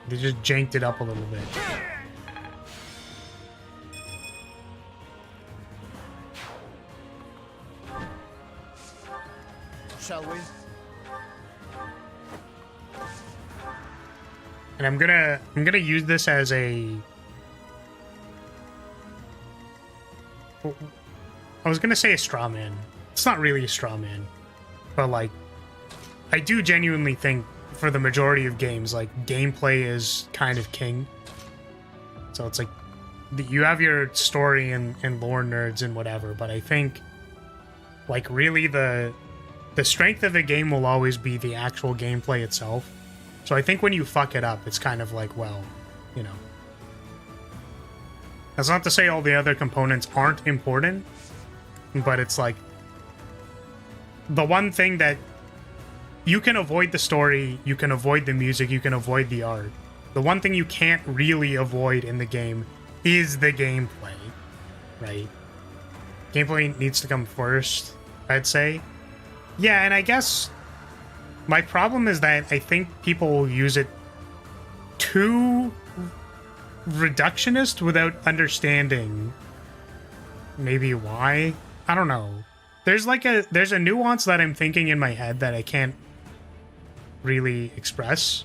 They just janked it up a little bit. Shall we? And I'm gonna use this as a I was gonna say a straw man. It's not really a straw man, but like, I do genuinely think for the majority of games, like, gameplay is kind of king. So it's like, you have your story and lore nerds and whatever, but I think, like, really the strength of a game will always be the actual gameplay itself. So I think when you fuck it up, it's kind of like, well, you know. That's not to say all the other components aren't important, but it's like, the one thing that you can avoid the story, you can avoid the music, you can avoid the art. The one thing you can't really avoid in the game is the gameplay, right? Gameplay needs to come first, I'd say. Yeah, and I guess my problem is that I think people will use it too reductionist without understanding maybe why. I don't know. There's a nuance that I'm thinking in my head that I can't really express.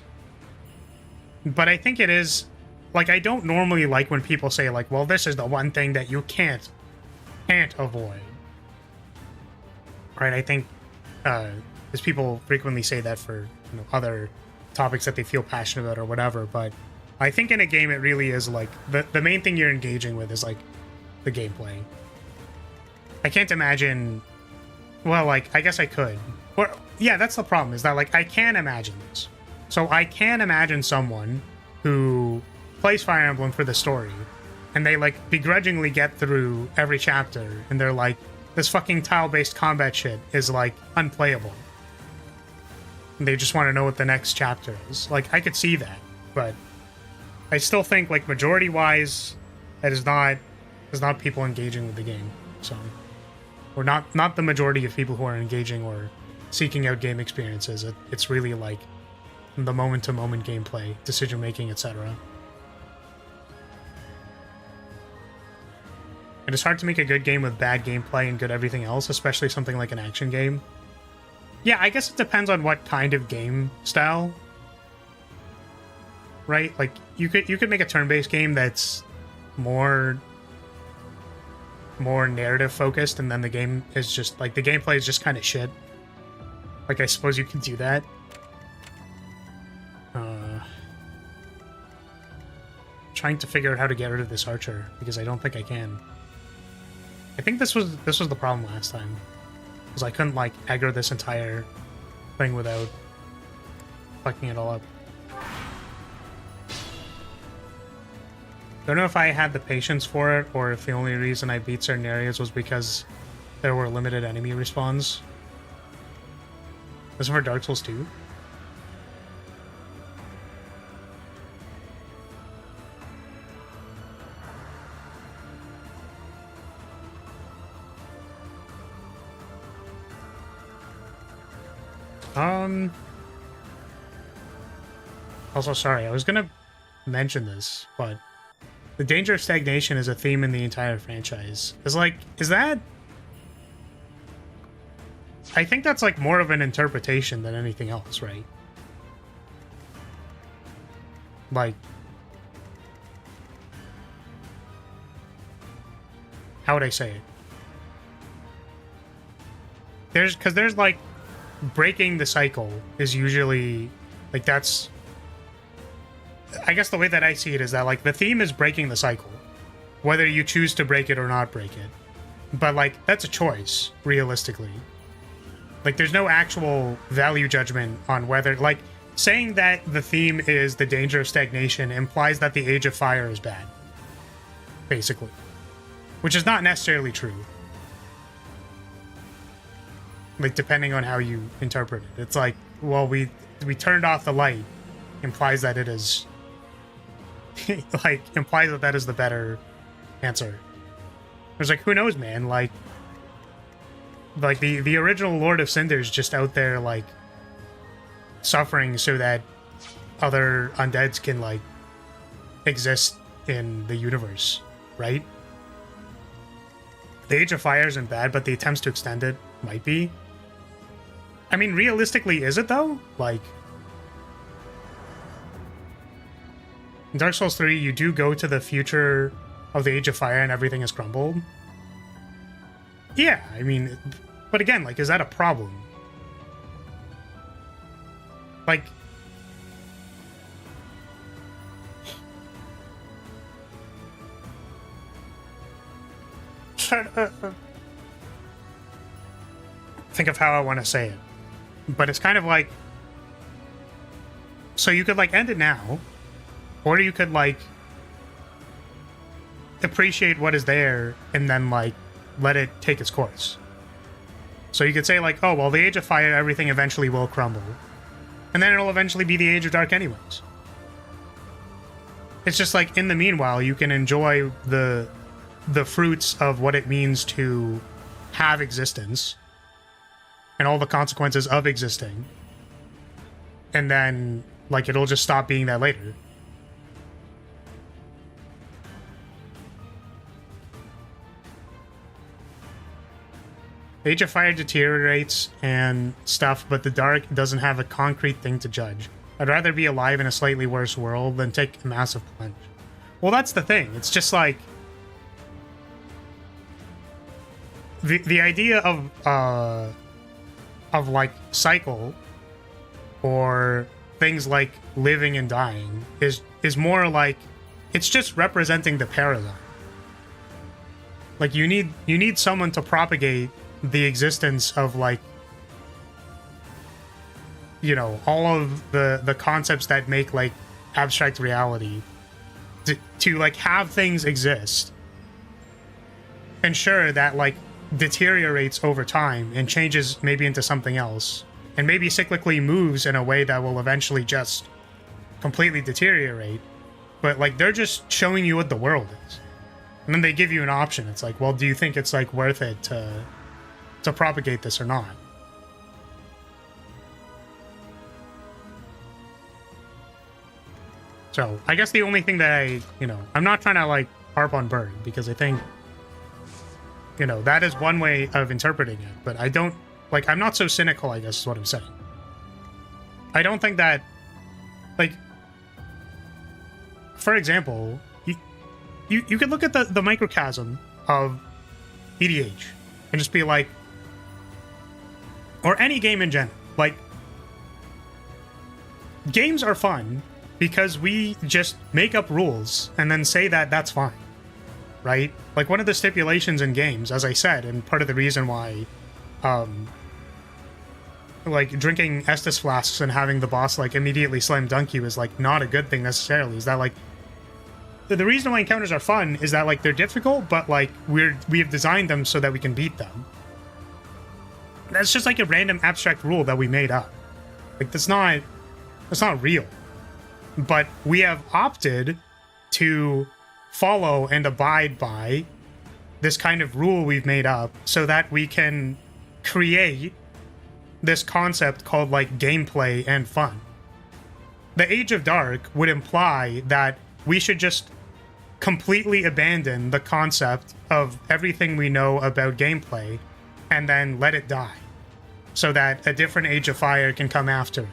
But I think it is, like, I don't normally like when people say, like, well, this is the one thing that you can't avoid. Right? I think because people frequently say that for, you know, other topics that they feel passionate about or whatever, but I think in a game it really is like the main thing you're engaging with is like the gameplay. I can't imagine, well, like, I guess I could. Or, yeah, that's the problem, is that, like, I can imagine this. So I can imagine someone who plays Fire Emblem for the story, and they, like, begrudgingly get through every chapter, and they're like, this fucking tile-based combat shit is, like, unplayable. And they just want to know what the next chapter is. Like, I could see that, but I still think, like, majority-wise, that is not people engaging with the game. So, or not the majority of people who are engaging or seeking out game experiences. It's really, like, the moment-to-moment gameplay, decision-making, etc. It is hard to make a good game with bad gameplay and good everything else, especially something like an action game. Yeah, I guess it depends on what kind of game style. Right? Like, you could make a turn-based game that's more narrative focused, and then the game is just, like, the gameplay is just kind of shit. Like, I suppose you could do that. Trying to figure out how to get rid of this archer, because I don't think I can. I think this was the problem last time, because I couldn't, like, aggro this entire thing without fucking it all up. Don't know if I had the patience for it, or if the only reason I beat certain areas was because there were limited enemy respawns. This is for Dark Souls 2? Also, sorry, I was gonna mention this, but the danger of stagnation is a theme in the entire franchise. Is that... I think that's, like, more of an interpretation than anything else, right? Like... How would I say it? There's, like, breaking the cycle is usually, like, that's... I guess the way that I see it is that, like, the theme is breaking the cycle, whether you choose to break it or not break it. But, like, that's a choice, realistically. Like, there's no actual value judgment on whether, like, saying that the theme is the danger of stagnation implies that the Age of Fire is bad, basically, which is not necessarily true. Like, depending on how you interpret it, it's like, well, we turned off the light implies that it is like, implies that is the better answer. There's, like, who knows, man? Like the original Lord of Cinder's just out there, like, suffering so that other undeads can, like, exist in the universe, right? The Age of Fire isn't bad, but the attempts to extend it might be. I mean, realistically, is it, though? Like, in Dark Souls 3, you do go to the future of the Age of Fire and everything is crumbled. Yeah, I mean, but again, like, is that a problem? Like, think of how I want to say it, but it's kind of like, so you could like end it now, or you could like appreciate what is there and then like let it take its course. So you could say like, oh well, the Age of Fire, everything eventually will crumble, and then it'll eventually be the Age of Dark anyways. It's just like, in the meanwhile, you can enjoy the fruits of what it means to have existence and all the consequences of existing, and then like it'll just stop being that later. Age of Fire deteriorates and stuff, but the Dark doesn't have a concrete thing to judge. I'd rather be alive in a slightly worse world than take a massive plunge. Well, that's the thing. It's just like the idea of like cycle or things like living and dying is more like, it's just representing the paradigm. Like you need someone to propagate the existence of, like, you know, all of the concepts that make like abstract reality to like have things exist. And sure, that like deteriorates over time and changes maybe into something else, and maybe cyclically moves in a way that will eventually just completely deteriorate. But like, they're just showing you what the world is, and then they give you an option. It's like, well, do you think it's like worth it to propagate this or not? So I guess the only thing that I'm not trying to like harp on Bird, because I think, that is one way of interpreting it, but I don't, like, I'm not so cynical, I guess is what I'm saying. I don't think that, like, for example, you could look at the microcosm of EDH and just be like, or any game in general, like, games are fun because we just make up rules and then say that that's fine, right? Like, one of the stipulations in games, as I said, and part of the reason why, like, drinking Estus flasks and having the boss, like, immediately slam dunk you is, like, not a good thing necessarily, is that, like, the reason why encounters are fun is that, like, they're difficult, but, like, we have designed them so that we can beat them. That's just, like, a random abstract rule that we made up. Like, that's not real. But we have opted to follow and abide by this kind of rule we've made up so that we can create this concept called, like, gameplay and fun. The Age of Dark would imply that we should just completely abandon the concept of everything we know about gameplay and then let it die so that a different Age of Fire can come after it.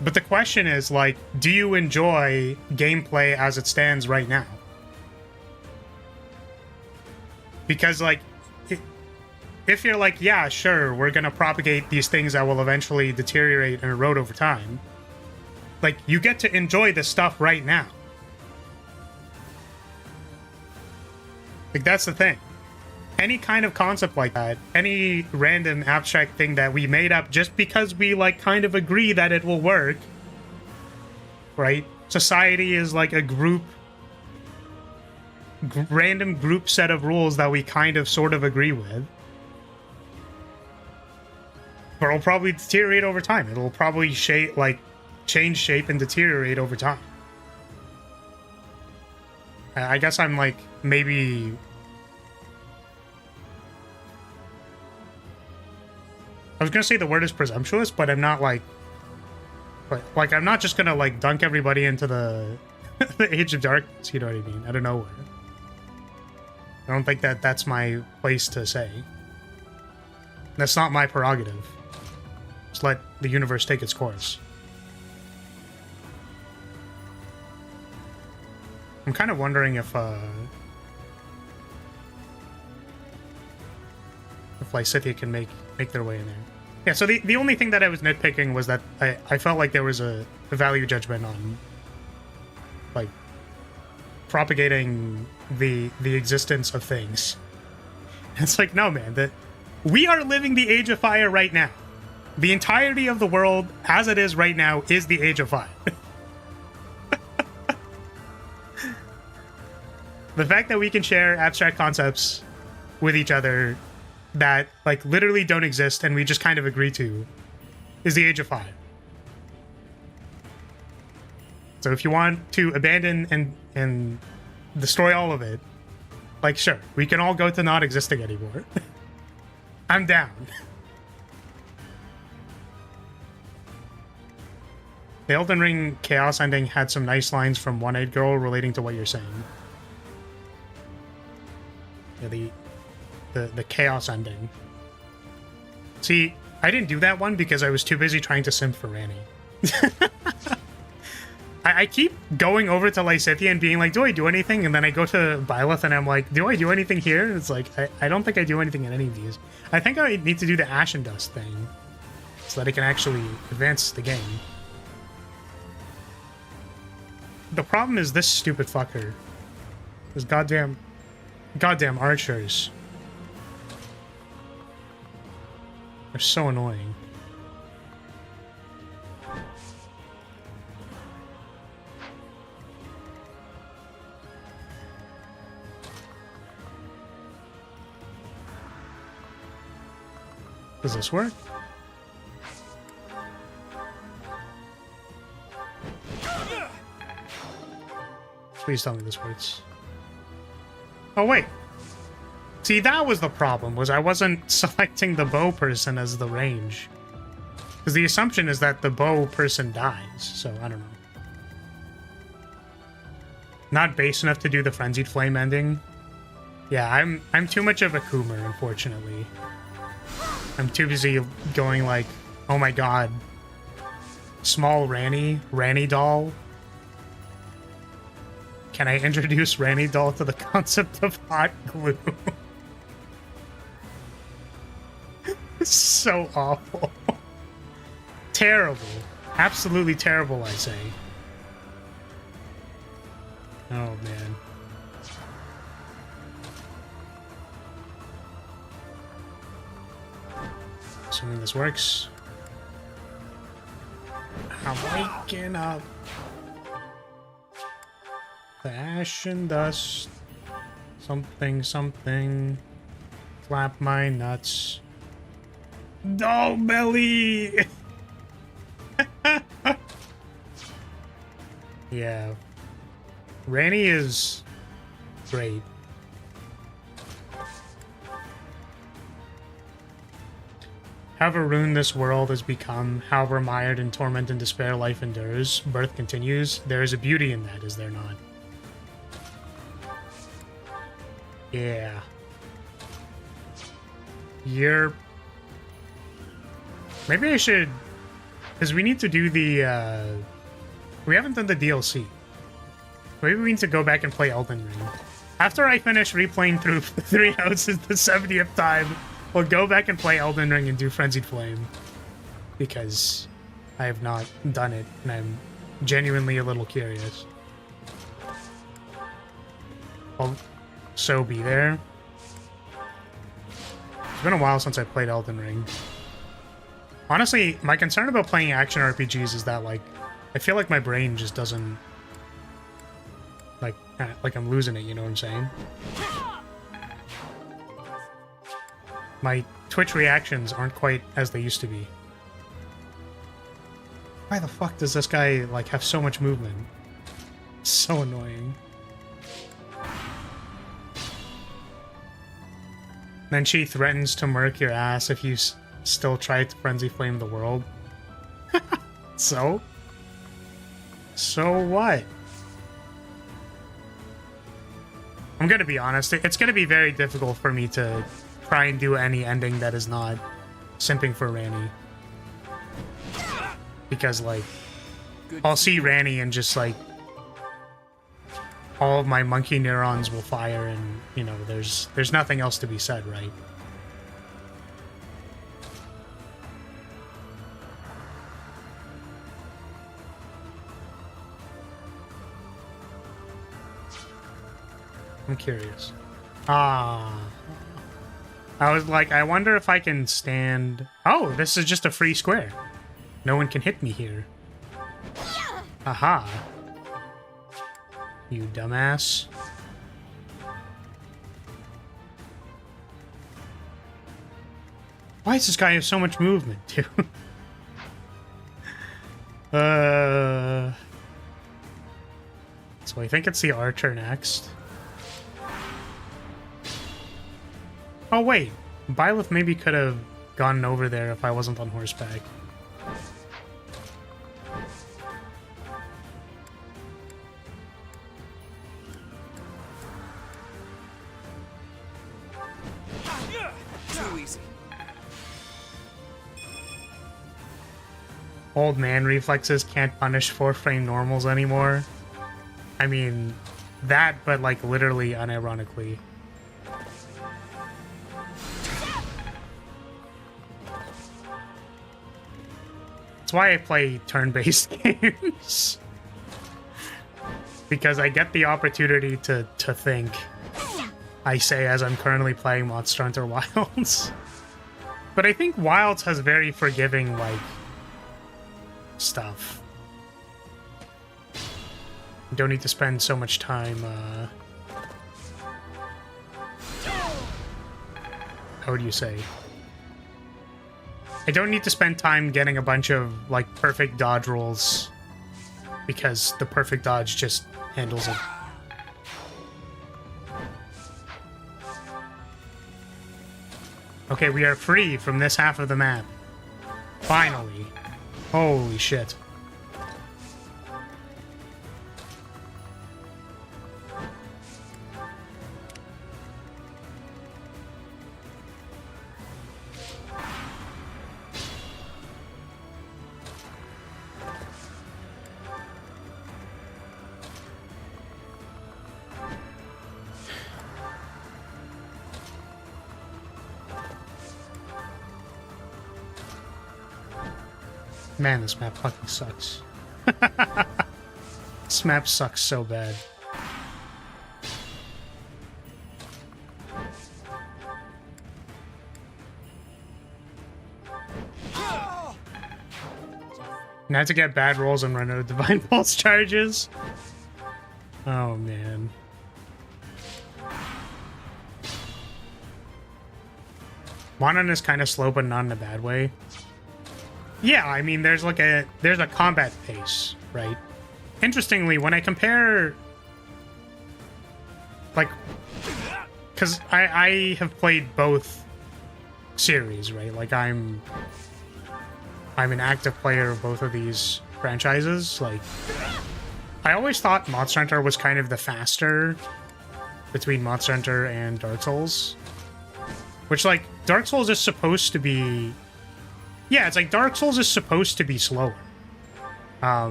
But the question is, like, do you enjoy gameplay as it stands right now? Because, like, if you're like, yeah, sure, we're gonna propagate these things that will eventually deteriorate and erode over time, like, you get to enjoy this stuff right now. Like, that's the thing. Any kind of concept like that, any random abstract thing that we made up just because we, like, kind of agree that it will work, right? Society is like a random group set of rules that we kind of sort of agree with. But it'll probably deteriorate over time. It'll probably change shape and deteriorate over time. I guess I'm like, maybe... I was gonna say the word is presumptuous, but I'm not like... But, like, I'm not just gonna, like, dunk everybody into the Age of Darkness, you know what I mean? Out of nowhere. I don't think that that's my place to say. That's not my prerogative. Just let the universe take its course. I'm kind of wondering if, Lysithea can make their way in there. Yeah, so the only thing that I was nitpicking was that I felt like there was a value judgment on, like, propagating the existence of things. It's like, no, man, that we are living the Age of Fire right now. The entirety of the world, as it is right now, is the Age of Fire. The fact that we can share abstract concepts with each other that, like, literally don't exist and we just kind of agree to is the Age of Fire. So if you want to abandon and destroy all of it, like, sure, we can all go to not existing anymore. I'm down. The Elden Ring Chaos ending had some nice lines from One-Eyed Girl relating to what you're saying. Yeah, the Chaos ending. See, I didn't do that one because I was too busy trying to simp for Ranny. I keep going over to Lysithea and being like, do I do anything? And then I go to Byleth and I'm like, do I do anything here? It's like, I don't think I do anything in any of these. I think I need to do the Ash and Dust thing so that I can actually advance the game. The problem is this stupid fucker. Those goddamn archers. They're so annoying. Does this work? Please tell me this works. Oh, wait. See, that was the problem, was I wasn't selecting the bow person as the range. Because the assumption is that the bow person dies, so I don't know. Not base enough to do the Frenzied Flame ending. Yeah, I'm too much of a Coomer, unfortunately. I'm too busy going like, oh my god. Small Ranny doll. Can I introduce Ranny doll to the concept of hot glue? So awful. Terrible. Absolutely terrible, I say. Oh, man. Assuming this works. I'm waking up. The ash and dust. Something. Flap my nuts. Doll belly! Yeah. Ranny is great. However ruined this world has become, however mired in torment and despair life endures, birth continues, there is a beauty in that, is there not? Yeah. Maybe I should... Because we need to do the, we haven't done the DLC. Maybe we need to go back and play Elden Ring. After I finish replaying through 3 houses the 70th time, we'll go back and play Elden Ring and do Frenzied Flame. Because I have not done it, and I'm genuinely a little curious. I'll so be there. It's been a while since I played Elden Ring. Honestly, my concern about playing action RPGs is that, like, I feel like my brain just doesn't... Like I'm losing it, you know what I'm saying? My Twitch reactions aren't quite as they used to be. Why the fuck does this guy, like, have so much movement? So annoying. Then she threatens to murk your ass if you still try to frenzy flame the world. So? So what? I'm gonna be honest, it's gonna be very difficult for me to try and do any ending that is not simping for Ranny. Because, like, I'll see Ranny and just, like, all of my monkey neurons will fire and, you know, there's nothing else to be said, right? I'm curious. Ah. I was like, I wonder if I can stand... Oh, this is just a free square. No one can hit me here. Aha. You dumbass. Why does this guy have so much movement, too? So I think it's the archer next. Oh, wait. Byleth maybe could have gone over there if I wasn't on horseback. Too easy. Old man reflexes can't punish 4-frame normals anymore. I mean, that, but like literally unironically. That's why I play turn-based games. Because I get the opportunity to think. I say as I'm currently playing Monster Hunter Wilds. But I think Wilds has very forgiving, like, stuff. You don't need to spend so much time, how would you say? I don't need to spend time getting a bunch of, like, perfect dodge rolls. Because the perfect dodge just handles it. Okay, we are free from this half of the map. Finally. Holy shit. Man, this map fucking sucks. This map sucks so bad. Now to get bad rolls and run out of Divine Pulse charges. Oh, man. Monon is kind of slow, but not in a bad way. Yeah, I mean, there's a combat pace, right? Interestingly, when I compare, like, because I have played both series, right? Like, I'm an active player of both of these franchises. Like, I always thought Monster Hunter was kind of the faster between Monster Hunter and Dark Souls, which, like, Dark Souls is supposed to be. Yeah, it's like Dark Souls is supposed to be slower.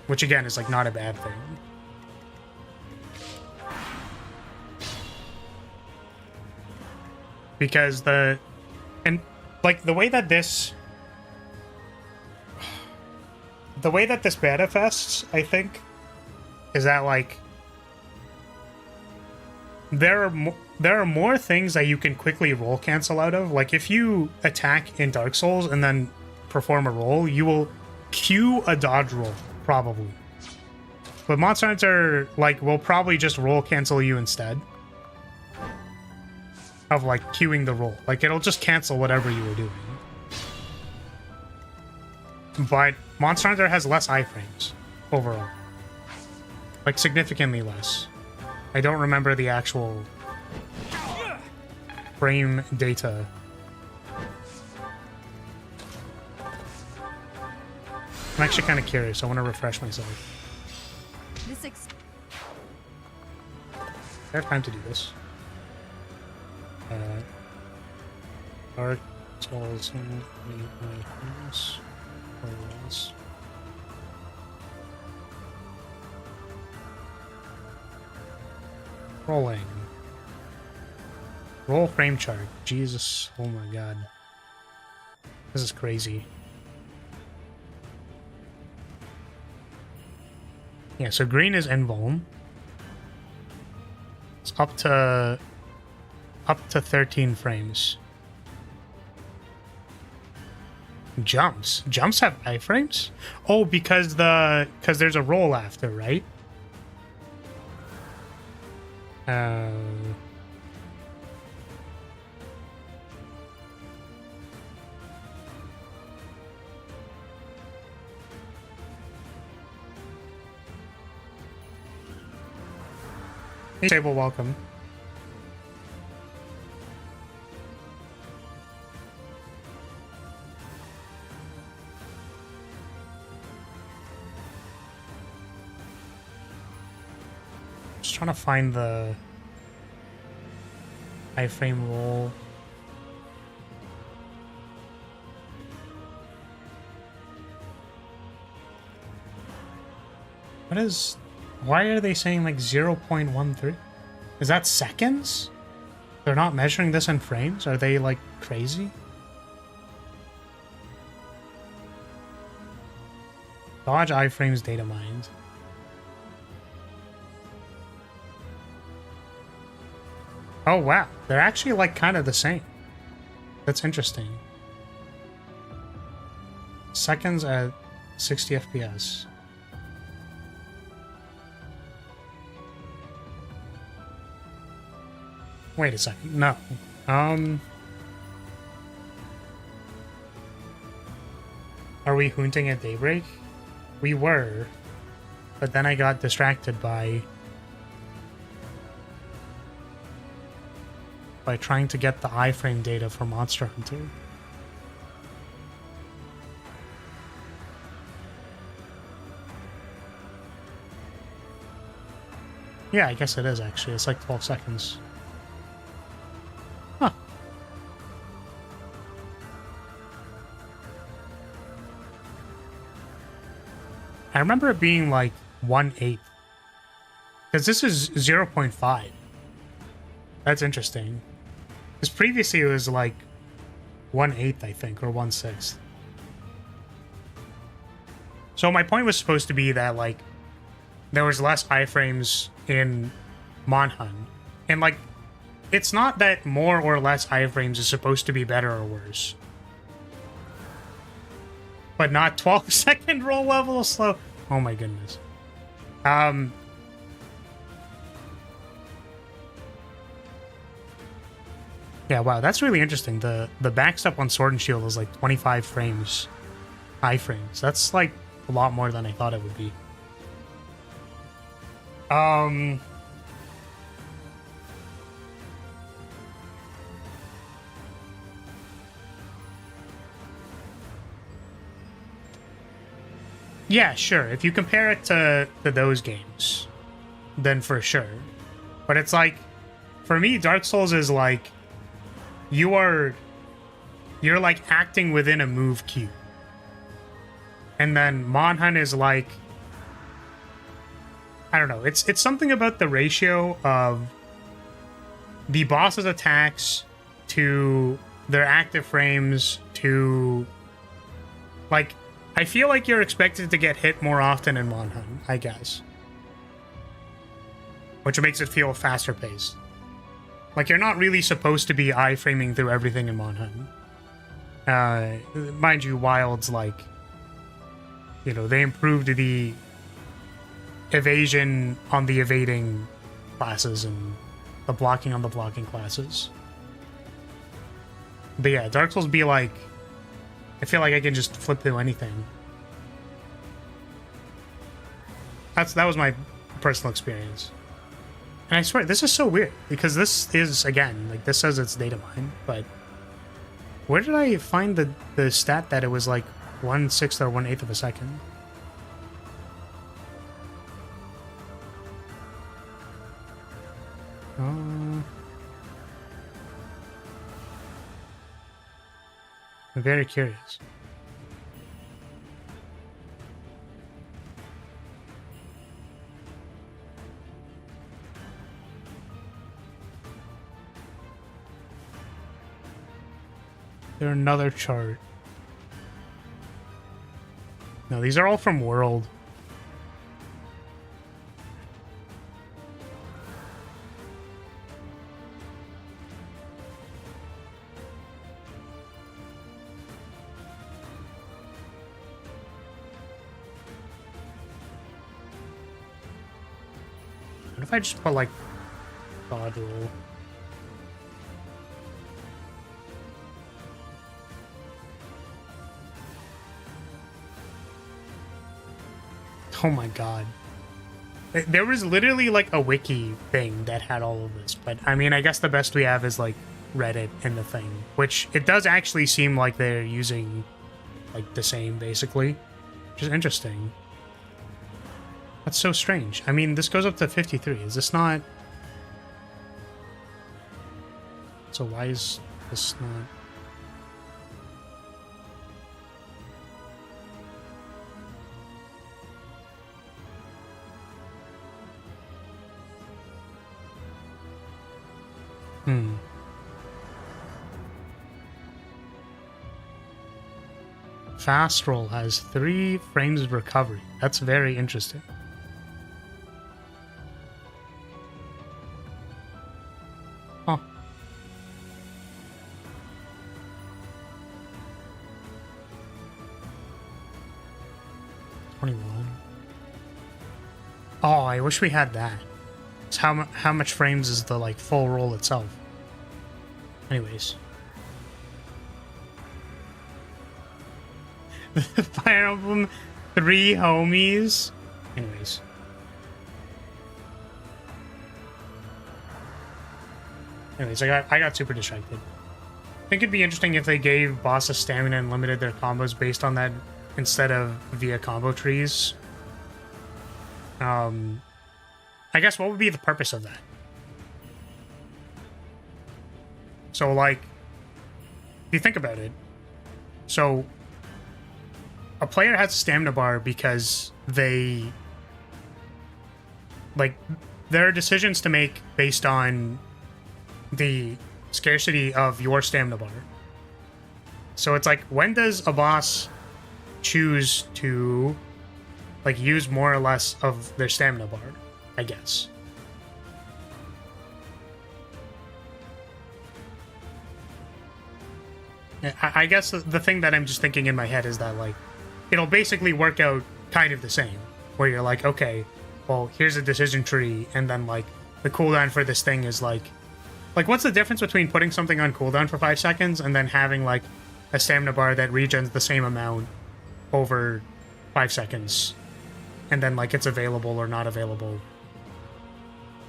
Which again is like not a bad thing. Because the way that this manifests, I think, is that like there are more things that you can quickly roll cancel out of. Like, if you attack in Dark Souls and then perform a roll, you will cue a dodge roll, probably. But Monster Hunter, like, will probably just roll cancel you instead of, like, cueing the roll. Like, it'll just cancel whatever you were doing. But Monster Hunter has less iframes overall. Like, significantly less. I don't remember the actual frame data. I'm actually kind of curious. I want to refresh myself. I have time to do this. Dark Souls and my house. Or else. Rolling. Roll frame chart. Jesus. Oh my god. This is crazy. Yeah, so green is invuln. it's up to 13 frames. Jumps have iframes? Oh, because there's a roll after, right? Hey, Table, welcome. Just trying to find the iframe roll. Why are they saying like 0.13? Is that seconds? They're not measuring this in frames? Are they like crazy? Dodge iframes data mined. Oh wow, they're actually like kind of the same. That's interesting. Seconds at 60 FPS. Wait a second. No. Are we hunting at daybreak? We were, but then I got distracted by trying to get the iframe data for Monster Hunter. Yeah, I guess it is actually. It's like 12 seconds. Huh. I remember it being like 1/8. Because this is 0.5. That's interesting. Because previously it was like 1/8, I think, or 1/6. So my point was supposed to be that like there was less iframes in Monhun. And like it's not that more or less iframes is supposed to be better or worse. But not 12-second roll level slow. Oh my goodness. Yeah, wow, that's really interesting. The backstep on Sword and Shield is like 25 frames, iframes. That's like a lot more than I thought it would be. Yeah, sure. If you compare it to those games, then for sure. But it's like, for me, Dark Souls is like, you're like acting within a move queue. And then Monhun is like, I don't know, it's something about the ratio of the boss's attacks to their active frames to, like, I feel like you're expected to get hit more often in Monhun, I guess. Which makes it feel faster paced. Like, you're not really supposed to be iframing through everything in Monhun. Mind you, Wild's like, you know, they improved the evasion on the evading classes and the blocking on the blocking classes. But yeah, Dark Souls be like, I feel like I can just flip through anything. That was my personal experience. And I swear, this is so weird, because this is, again, like, this says it's data mine, but where did I find the stat that it was like 1/6 or 1/8 of a second? I'm very curious. There another chart. No, these are all from World. What if I just put like God roll? Oh my god. There was literally like a wiki thing that had all of this, but I mean, I guess the best we have is like Reddit and the thing, which it does actually seem like they're using like the same basically, which is interesting. That's so strange. I mean, this goes up to 53. Is this not? So why is this not? Fast roll has 3 frames of recovery. That's very interesting. Huh. $21. Oh, I wish we had that. So how much frames is the like full roll itself? Anyways. Fire Emblem 3 homies. Anyways. I got super distracted. I think it'd be interesting if they gave bosses stamina and limited their combos based on that instead of via combo trees. I guess what would be the purpose of that? So, like, if you think about it, so a player has a stamina bar because they, like, there are decisions to make based on the scarcity of your stamina bar. So it's like, when does a boss choose to, like, use more or less of their stamina bar, I guess. I guess the thing that I'm just thinking in my head is that, like, it'll basically work out kind of the same, where you're like, okay, well, here's a decision tree, and then, like, the cooldown for this thing is, like, what's the difference between putting something on cooldown for 5 seconds and then having, like, a stamina bar that regens the same amount over 5 seconds, and then, like, it's available or not available,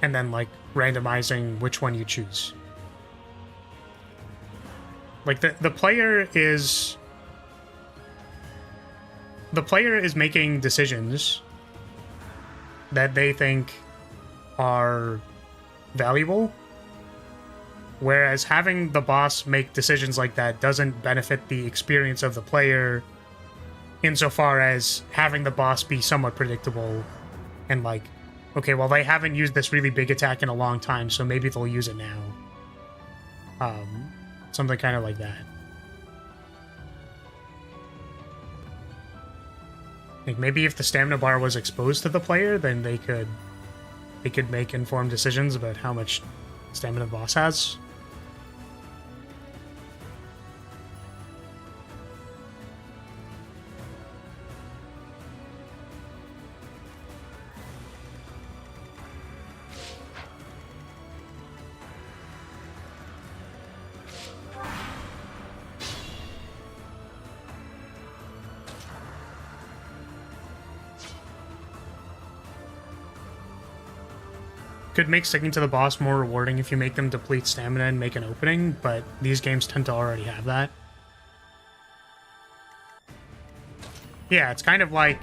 and then, like, randomizing which one you choose. Like, the player is making decisions that they think are valuable, whereas having the boss make decisions like that doesn't benefit the experience of the player insofar as having the boss be somewhat predictable and, like, okay, well, they haven't used this really big attack in a long time, so maybe they'll use it now. Something kind of like that. Like, maybe if the stamina bar was exposed to the player, then they could make informed decisions about how much stamina the boss has. Could make sticking to the boss more rewarding if you make them deplete stamina and make an opening, but these games tend to already have that. Yeah, it's kind of like...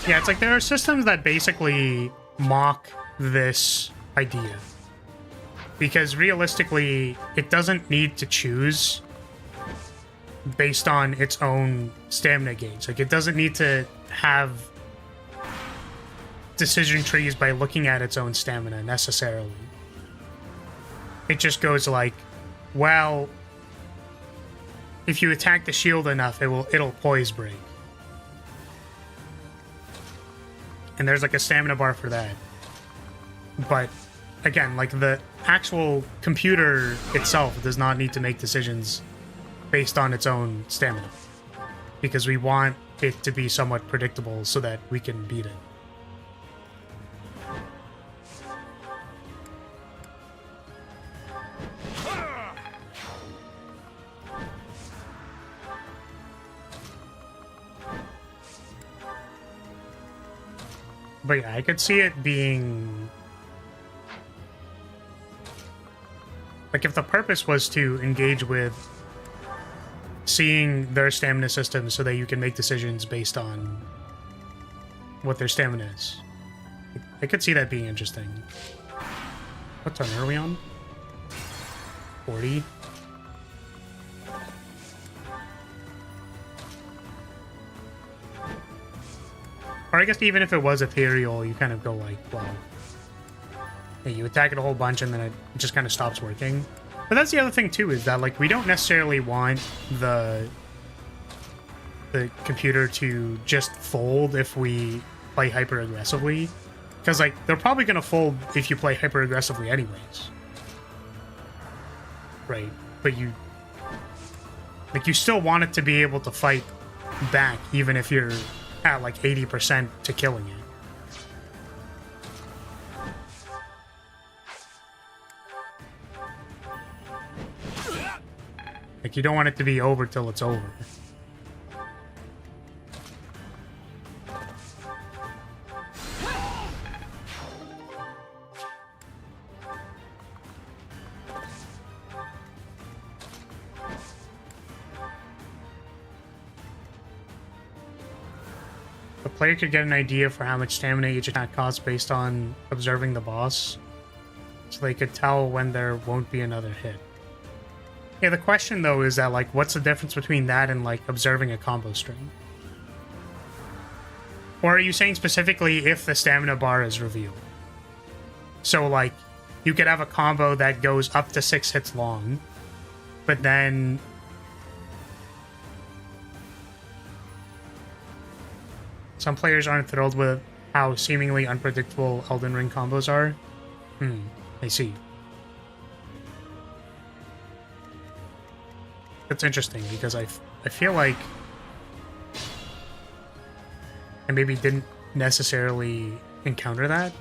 Yeah, it's like there are systems that basically mock this idea. Because realistically, it doesn't need to choose based on its own stamina gauge. Like, it doesn't need to have decision trees by looking at its own stamina necessarily. It just goes like, well, if you attack the shield enough, it'll poise break. And there's like a stamina bar for that. But again, like the actual computer itself does not need to make decisions based on its own stamina, because we want it to be somewhat predictable so that we can beat it. But yeah, I could see it being... like, if the purpose was to engage with seeing their stamina system so that you can make decisions based on what their stamina is. I could see that being interesting. What turn are we on? 40? Or I guess even if it was ethereal, you kind of go like, well, hey, you attack it a whole bunch and then it just kind of stops working. But that's the other thing too, is that like we don't necessarily want the computer to just fold if we play hyper aggressively, because like they're probably going to fold if you play hyper aggressively anyways, right? But you still want it to be able to fight back even if you're at like 80% to killing it. Like, you don't want it to be over till it's over. The player could get an idea for how much stamina each attack costs based on observing the boss, so they could tell when there won't be another hit. Yeah, the question though is that, like, what's the difference between that and like observing a combo string? Or are you saying specifically if the stamina bar is revealed? So like, you could have a combo that goes up to 6 hits long, but then some players aren't thrilled with how seemingly unpredictable Elden Ring combos are. I see. That's interesting, because I feel like I maybe didn't necessarily encounter that.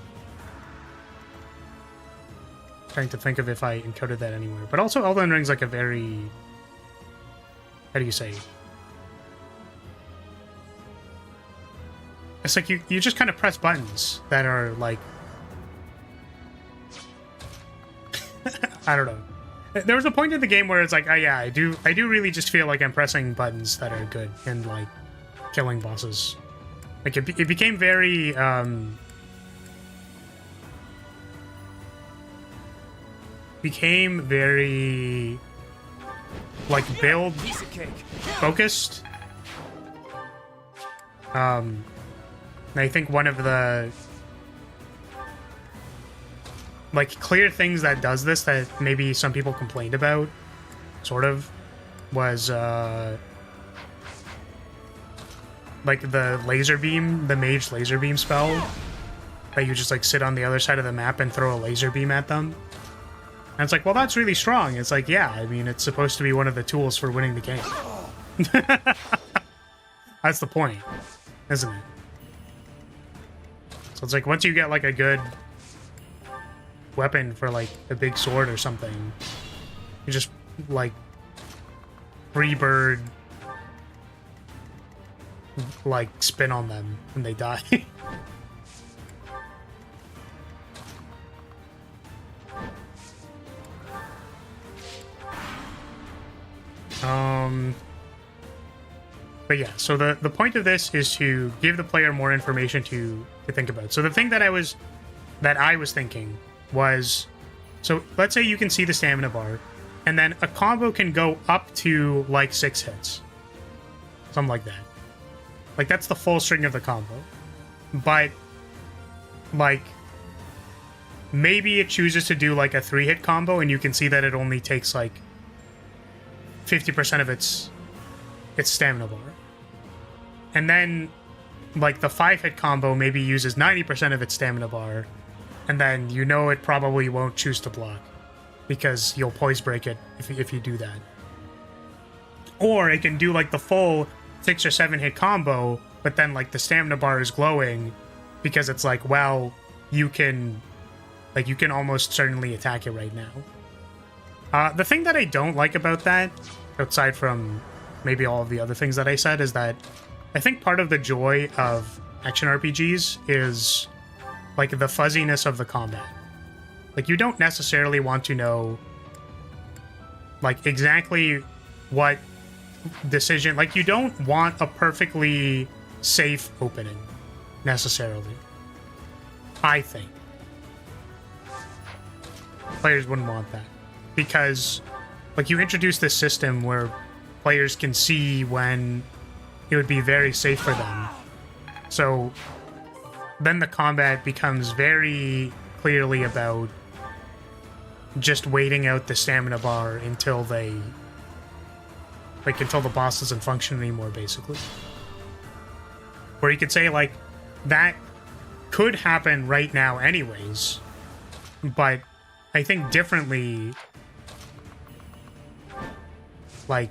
Trying to think of if I encountered that anywhere. But also Elden Ring's like a very... how do you say? It's like you just kind of press buttons that are like... I don't know. There was a point in the game where it's like, oh yeah, I do really just feel like I'm pressing buttons that are good and like killing bosses. Like it became very like build focused. And I think one of the like clear things that does this that maybe some people complained about, sort of, was like the laser beam, the mage laser beam spell, that you just like sit on the other side of the map and throw a laser beam at them. And it's like, well, that's really strong. It's like, yeah, I mean, it's supposed to be one of the tools for winning the game. That's the point, isn't it? So it's like, once you get like a good weapon for like a big sword or something, you just like free bird like spin on them and they die. But yeah, so the point of this is to give the player more information to think about. So the thing that I was thinking was, so let's say you can see the stamina bar, and then a combo can go up to like 6 hits. Something like that. Like that's the full string of the combo. But like maybe it chooses to do like a 3-hit combo and you can see that it only takes like 50% of its stamina bar. And then like the 5-hit combo maybe uses 90% of its stamina bar, and then you know it probably won't choose to block because you'll poise break it if you do that. Or it can do like the full 6 or 7 hit combo, but then like the stamina bar is glowing because it's like, well, you can almost certainly attack it right now. The thing that I don't like about that, outside from maybe all of the other things that I said, is that I think part of the joy of action RPGs is like the fuzziness of the combat. Like, you don't necessarily want to know like exactly what decision, like you don't want a perfectly safe opening necessarily. I think players wouldn't want that, because like you introduce this system where players can see when it would be very safe for them, so then the combat becomes very clearly about just waiting out the stamina bar until the boss doesn't function anymore, basically. Where you could say like that could happen right now anyways, but I think differently, like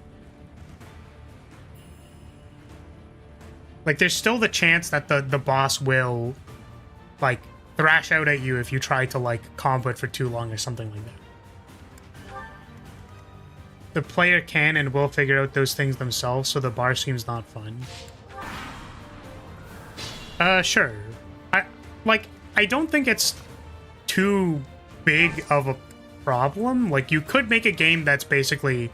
there's still the chance that the boss will like thrash out at you if you try to like combo it for too long or something like that. The player can and will figure out those things themselves, so the bar seems not fun. Sure. I don't think it's too big of a problem. Like, you could make a game that's basically...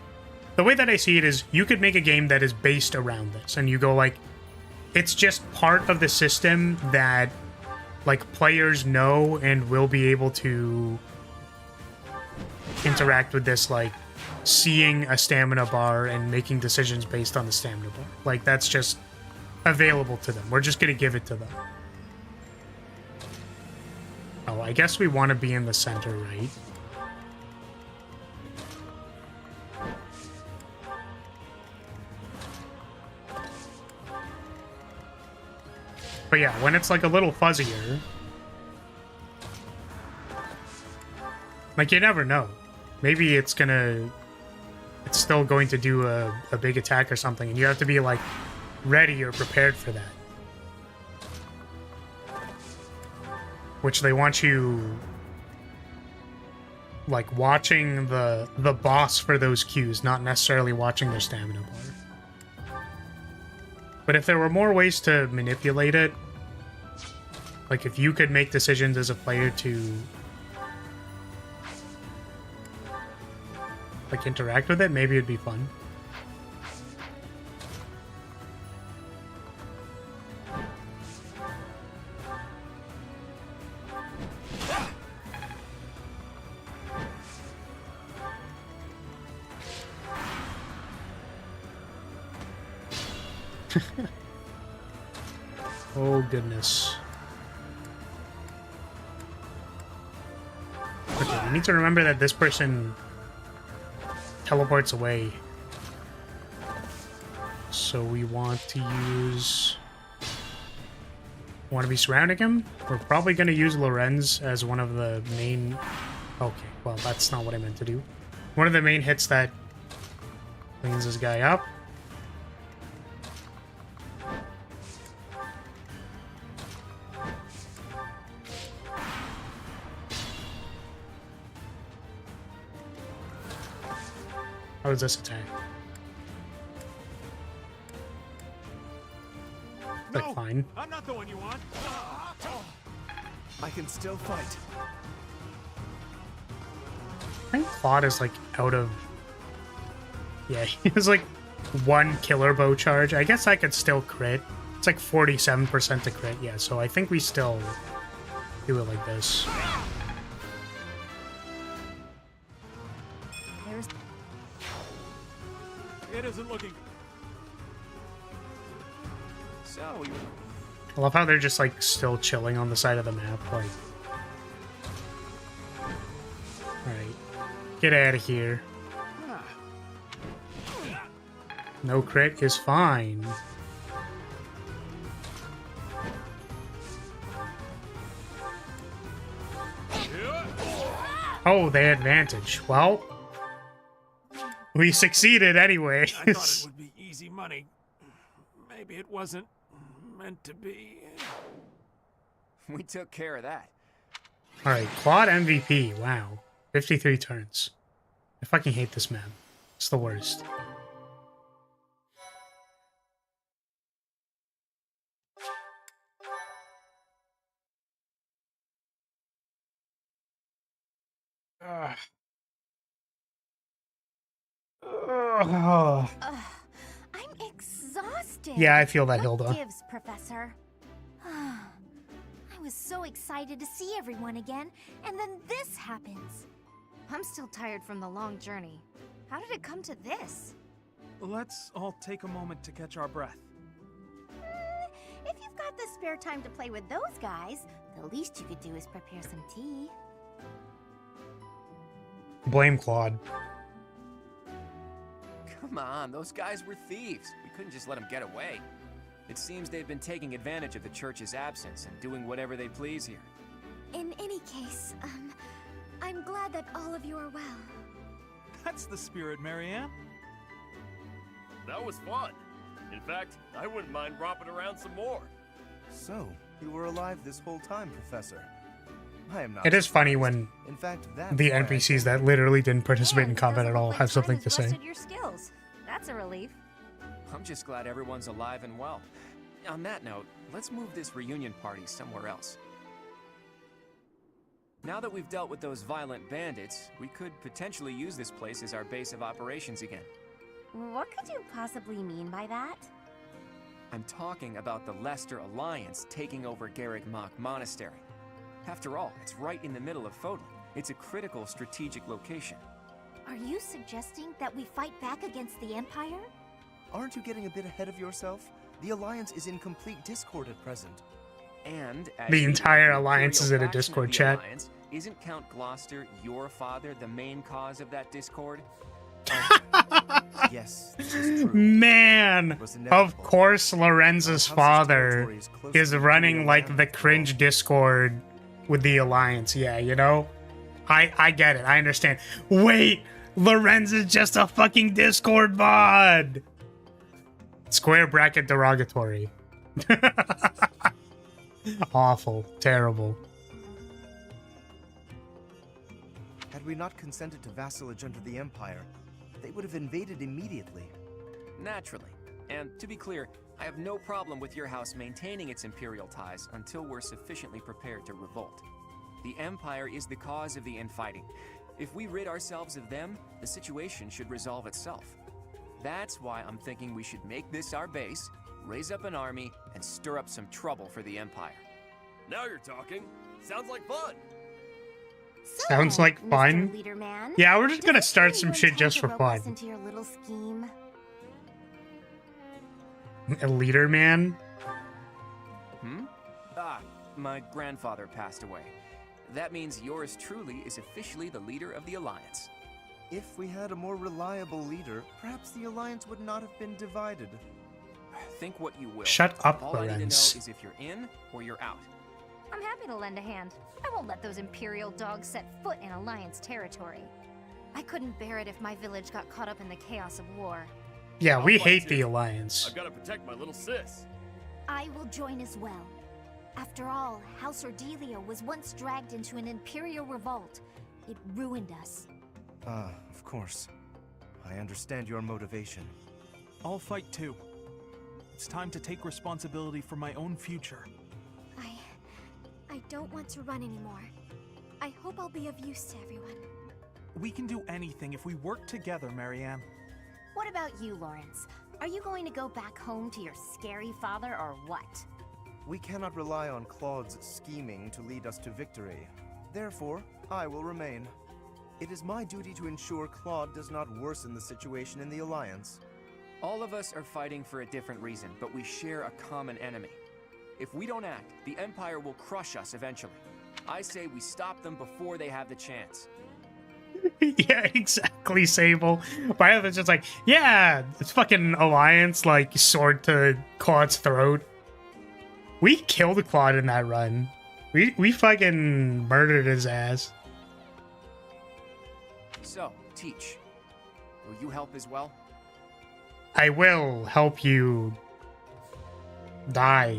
The way that I see it is, you could make a game that is based around this, and you go, like, it's just part of the system that, like, players know and will be able to interact with this, like, seeing a stamina bar and making decisions based on the stamina bar. Like, that's just available to them. We're just gonna give it to them. Oh, I guess we want to be in the center, right? But yeah, when it's like a little fuzzier, like you never know. Maybe it's still going to do a big attack or something, and you have to be like ready or prepared for that. Which they want you like watching the boss for those cues, not necessarily watching their stamina bar. But if there were more ways to manipulate it, like if you could make decisions as a player to like interact with it, maybe it'd be fun. Oh goodness. Okay, we need to remember that this person teleports away. So we want to use... Want to be surrounding him? We're probably going to use Lorenz as one of the main... Okay, well, that's not what I meant to do. One of the main hits that cleans this guy up. How does this attack? Like, no, fine. I'm not the one you want. I can still fight. I think Claude is like out of... Yeah, he has like one killer bow charge. I guess I could still crit. It's like 47% to crit. Yeah, so I think we still do it like this. It isn't looking. So you... I love how they're just like still chilling on the side of the map. Like, alright, get out of here. No crit is fine. Oh, they advantage. Well, we succeeded anyway. I thought it would be easy money. Maybe it wasn't meant to be. We took care of that. Alright, Claude MVP. Wow. 53 turns. I fucking hate this man. It's the worst. Ugh. Ugh. I'm exhausted. Yeah, I feel that, What Hilda. gives, Professor? I was so excited to see everyone again, and then this happens. I'm still tired from the long journey. How did it come to this? Let's all take a moment to catch our breath. If you've got the spare time to play with those guys, the least you could do is prepare some tea. Blame Claude. Come on, those guys were thieves. We couldn't just let them get away. It seems they've been taking advantage of the church's absence and doing whatever they please here. In any case, I'm glad that all of you are well. That's the spirit, Marianne. That was fun. In fact, I wouldn't mind romping around some more. So, you were alive this whole time, Professor. I am not. It is funny when In fact, that's the why I NPCs think- that literally didn't participate in And it combat doesn't at look all like have time something has to say. rusted your skills. That's a relief. I'm just glad everyone's alive and well. On that note, let's move this reunion party somewhere else. Now that we've dealt with those violent bandits, we could potentially use this place as our base of operations again. What could you possibly mean by that? I'm talking about the Leicester Alliance taking over Garreg Mach Monastery. After all, it's right in the middle of Fodlan. It's a critical strategic location. Are you suggesting that we fight back against the Empire? Aren't you getting a bit ahead of yourself? The Alliance is in complete discord at present. And as The leader entire of the alliance is in a Imperial faction Discord of the chat. Alliance, isn't Count Gloucester, your father, the main cause of that discord? Yes, this is true. Man, Was of inevitable. course Lorenzo's House's father territory is close to is the running Imperial like land the after all. cringe Discord with the Alliance. Yeah, you know? I get it. I understand. Wait, Lorenzo's just a fucking Discord mod. Square bracket derogatory. Awful. Terrible. Had we not consented to vassalage under the Empire, they would have invaded immediately. Naturally. And to be clear, I have no problem with your house maintaining its imperial ties until we're sufficiently prepared to revolt. The Empire is the cause of the infighting. If we rid ourselves of them, the situation should resolve itself. That's why I'm thinking we should make this our base, raise up an army, and stir up some trouble for the Empire. Now you're talking. Sounds like fun. So, Sounds like Mr. fun. Leaderman, Yeah, we're just does gonna this start mean some you shit intend just to for rope fun. us into your little scheme? A leader man? My grandfather passed away. That means yours truly is officially the leader of the Alliance. If we had a more reliable leader, perhaps the Alliance would not have been divided. Think what you will. Shut up, All I need to know Lorenz. is if you're in or you're out. I'm happy to lend a hand. I won't let those Imperial dogs set foot in Alliance territory. I couldn't bear it if my village got caught up in the chaos of war. Yeah, we I'll fight hate too. the Alliance. I've got to protect my little sis. I will join as well. After all, House Ordelia was once dragged into an Imperial revolt. It ruined us. Of course. I understand your motivation. I'll fight too. It's time to take responsibility for my own future. I don't want to run anymore. I hope I'll be of use to everyone. We can do anything if we work together, Marianne. What about you, Lawrence? Are you going to go back home to your scary father or what? We cannot rely on Claude's scheming to lead us to victory. Therefore, I will remain. It is my duty to ensure Claude does not worsen the situation in the Alliance. All of us are fighting for a different reason, but we share a common enemy. If we don't act, the Empire will crush us eventually. I say we stop them before they have the chance. Yeah, exactly, Sable. My other's just like, yeah, it's fucking Alliance, like, sword to Claude's throat. We killed Claude in that run. We fucking murdered his ass. So, Teach, will you help as well? I will help you die.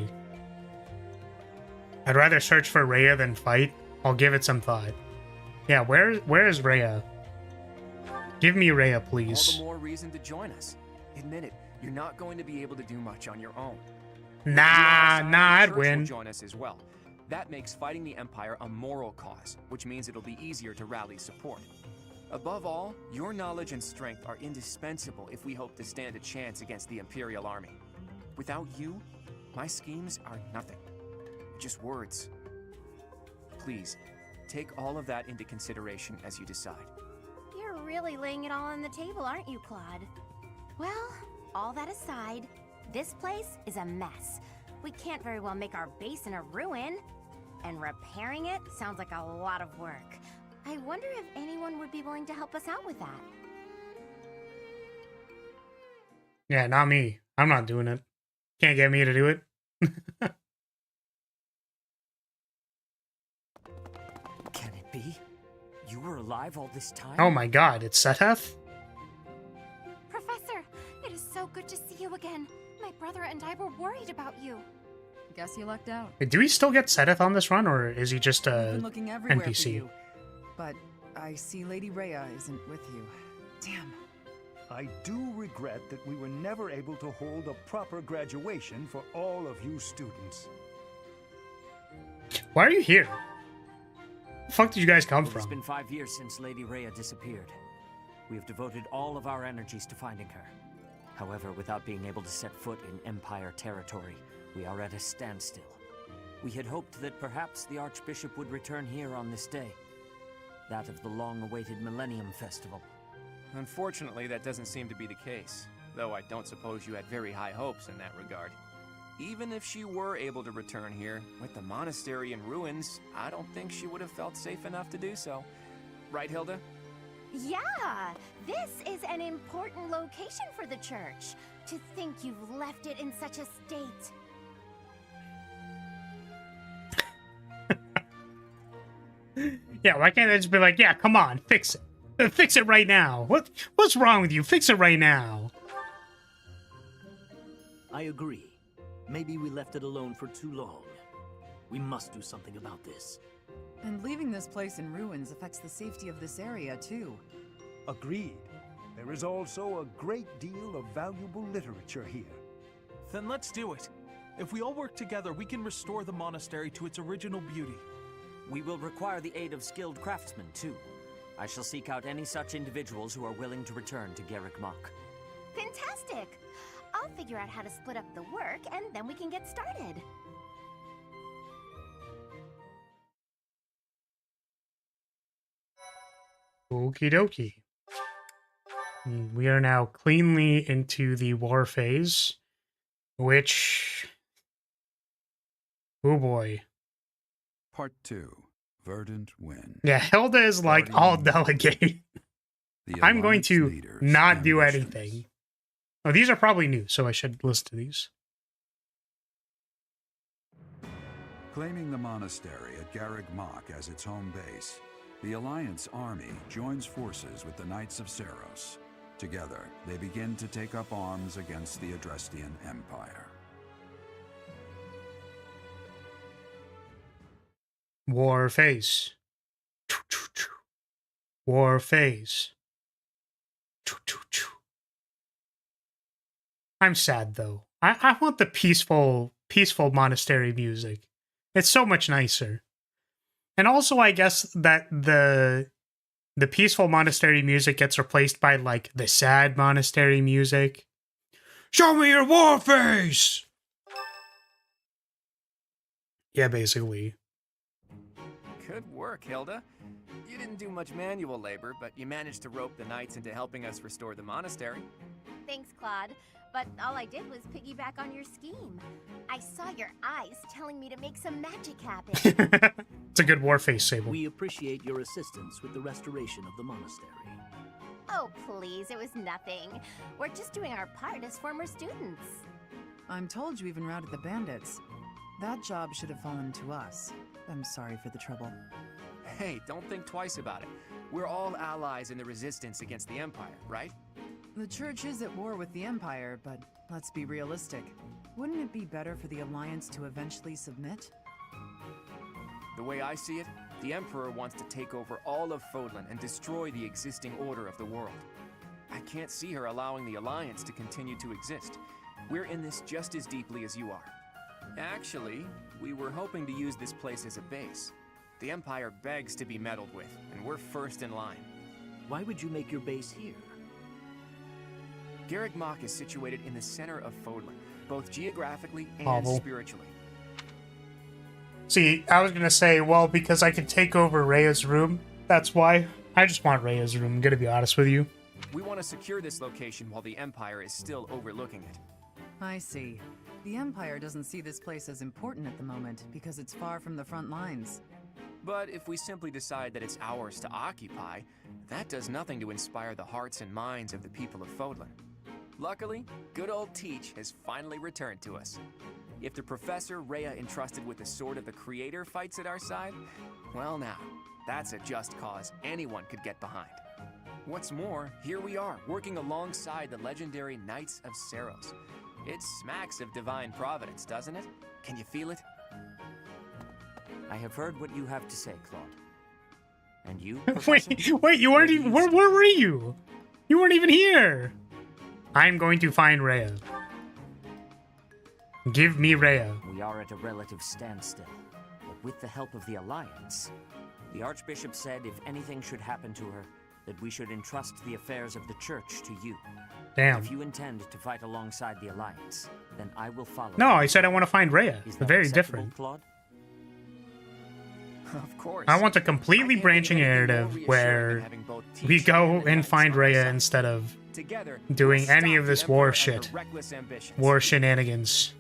I'd rather search for Rhea than fight. I'll give it some thought. Yeah, where is Rhea? Give me Rhea, please. All the more reason to join us. Admit it, you're not going to be able to do much on your own. Nah, I'd Church win. will join us as well. That makes fighting the Empire a moral cause, which means it'll be easier to rally support. Above all, your knowledge and strength are indispensable if we hope to stand a chance against the Imperial Army. Without you, my schemes are nothing. Just words. Please, take all of that into consideration as you decide. You're really laying it all on the table, aren't you, Claude? Well, all that aside, this place is a mess. We can't very well make our base in a ruin. And repairing it sounds like a lot of work. I wonder if anyone would be willing to help us out with that. Yeah, not me. I'm not doing it. Can't get me to do it. Can it be? You were alive all this time? Oh my god, it's Setheth? Professor, it is so good to see you again. My brother and I were worried about you. Guess you lucked out. Wait, do we still get Setheth on this run, or is he just We've a been looking everywhere NPC? for you. But I see Lady Rhea isn't with you. Damn. I do regret that we were never able to hold a proper graduation for all of you students. Why are you here? Where the fuck did you guys come It's from? been 5 years since Lady Rhea disappeared. We have devoted all of our energies to finding her. However, without being able to set foot in Empire territory, we are at a standstill. We had hoped that perhaps the Archbishop would return here on this day. That of the long-awaited Millennium Festival. Unfortunately, that doesn't seem to be the case, though I don't suppose you had very high hopes in that regard. Even if she were able to return here, with the monastery in ruins, I don't think she would have felt safe enough to do so. Right, Hilda? Yeah, this is an important location for the church. To think you've left it in such a state. Yeah, why can't I just be like, yeah, come on, fix it. Fix it right now. What's wrong with you? Fix it right now. I agree. Maybe we left it alone for too long. We must do something about this. And leaving this place in ruins affects the safety of this area, too. Agreed. There is also a great deal of valuable literature here. Then let's do it. If we all work together, we can restore the monastery to its original beauty. We will require the aid of skilled craftsmen, too. I shall seek out any such individuals who are willing to return to Garrick Mach. Fantastic! I'll figure out how to split up the work, and then we can get started. Okie dokie. We are now cleanly into the war phase, which... oh boy. Part 2. Verdant Wind. Yeah, Hilda is like, I'll delegate. I'm going to not do anything. Oh, these are probably new, so I should listen to these. Claiming the monastery at Garrick Mach as its home base, the Alliance army joins forces with the Knights of Seros. Together, they begin to take up arms against the Adrestian Empire. War phase. War phase. I'm sad though. I want the peaceful monastery music. It's so much nicer. And also I guess that the peaceful monastery music gets replaced by like the sad monastery music. Show me your war face! Yeah, basically. Good work, Hilda. You didn't do much manual labor, but you managed to rope the knights into helping us restore the monastery. Thanks, Claude. But all I did was piggyback on your scheme. I saw your eyes telling me to make some magic happen. It's a good war face, Sable. We appreciate your assistance with the restoration of the monastery. Oh, please, it was nothing. We're just doing our part as former students. I'm told you even routed the bandits. That job should have fallen to us. I'm sorry for the trouble. Hey, don't think twice about it. We're all allies in the resistance against the Empire, right? The Church is at war with the Empire, but let's be realistic. Wouldn't it be better for the Alliance to eventually submit? The way I see it, the Emperor wants to take over all of Fodlan and destroy the existing order of the world. I can't see her allowing the Alliance to continue to exist. We're in this just as deeply as you are. Actually, we were hoping to use this place as a base. The Empire begs to be meddled with, and we're first in line. Why would you make your base here? Garreg Mach is situated in the center of Fodlan, both geographically and spiritually. See, I was gonna say, well, because I could take over Rhea's room. That's why. I just want Rhea's room, I'm gonna be honest with you. We want to secure this location while the Empire is still overlooking it. I see. The Empire doesn't see this place as important at the moment because it's far from the front lines. But if we simply decide that it's ours to occupy, that does nothing to inspire the hearts and minds of the people of Fodlan. Luckily, good old Teach has finally returned to us. If the Professor Rhea entrusted with the Sword of the Creator fights at our side, well now, that's a just cause anyone could get behind. What's more, here we are, working alongside the legendary Knights of Seros. It smacks of divine providence, doesn't it? Can you feel it? I have heard what you have to say, Claude. And you, Professor? wait, you weren't even... Where were you? You weren't even here! I'm going to find Rhea. Give me Rhea. We are at a relative standstill, but with the help of the Alliance. The Archbishop said if anything should happen to her, that we should entrust the affairs of the Church to you. Damn. If you intend to fight alongside the Alliance, then I will follow. No, I said I want to find Rhea. Is that very acceptable, different. Claude? Of course. I want a completely branching narrative where we go and find Rhea instead of doing any of this war shit. War shenanigans.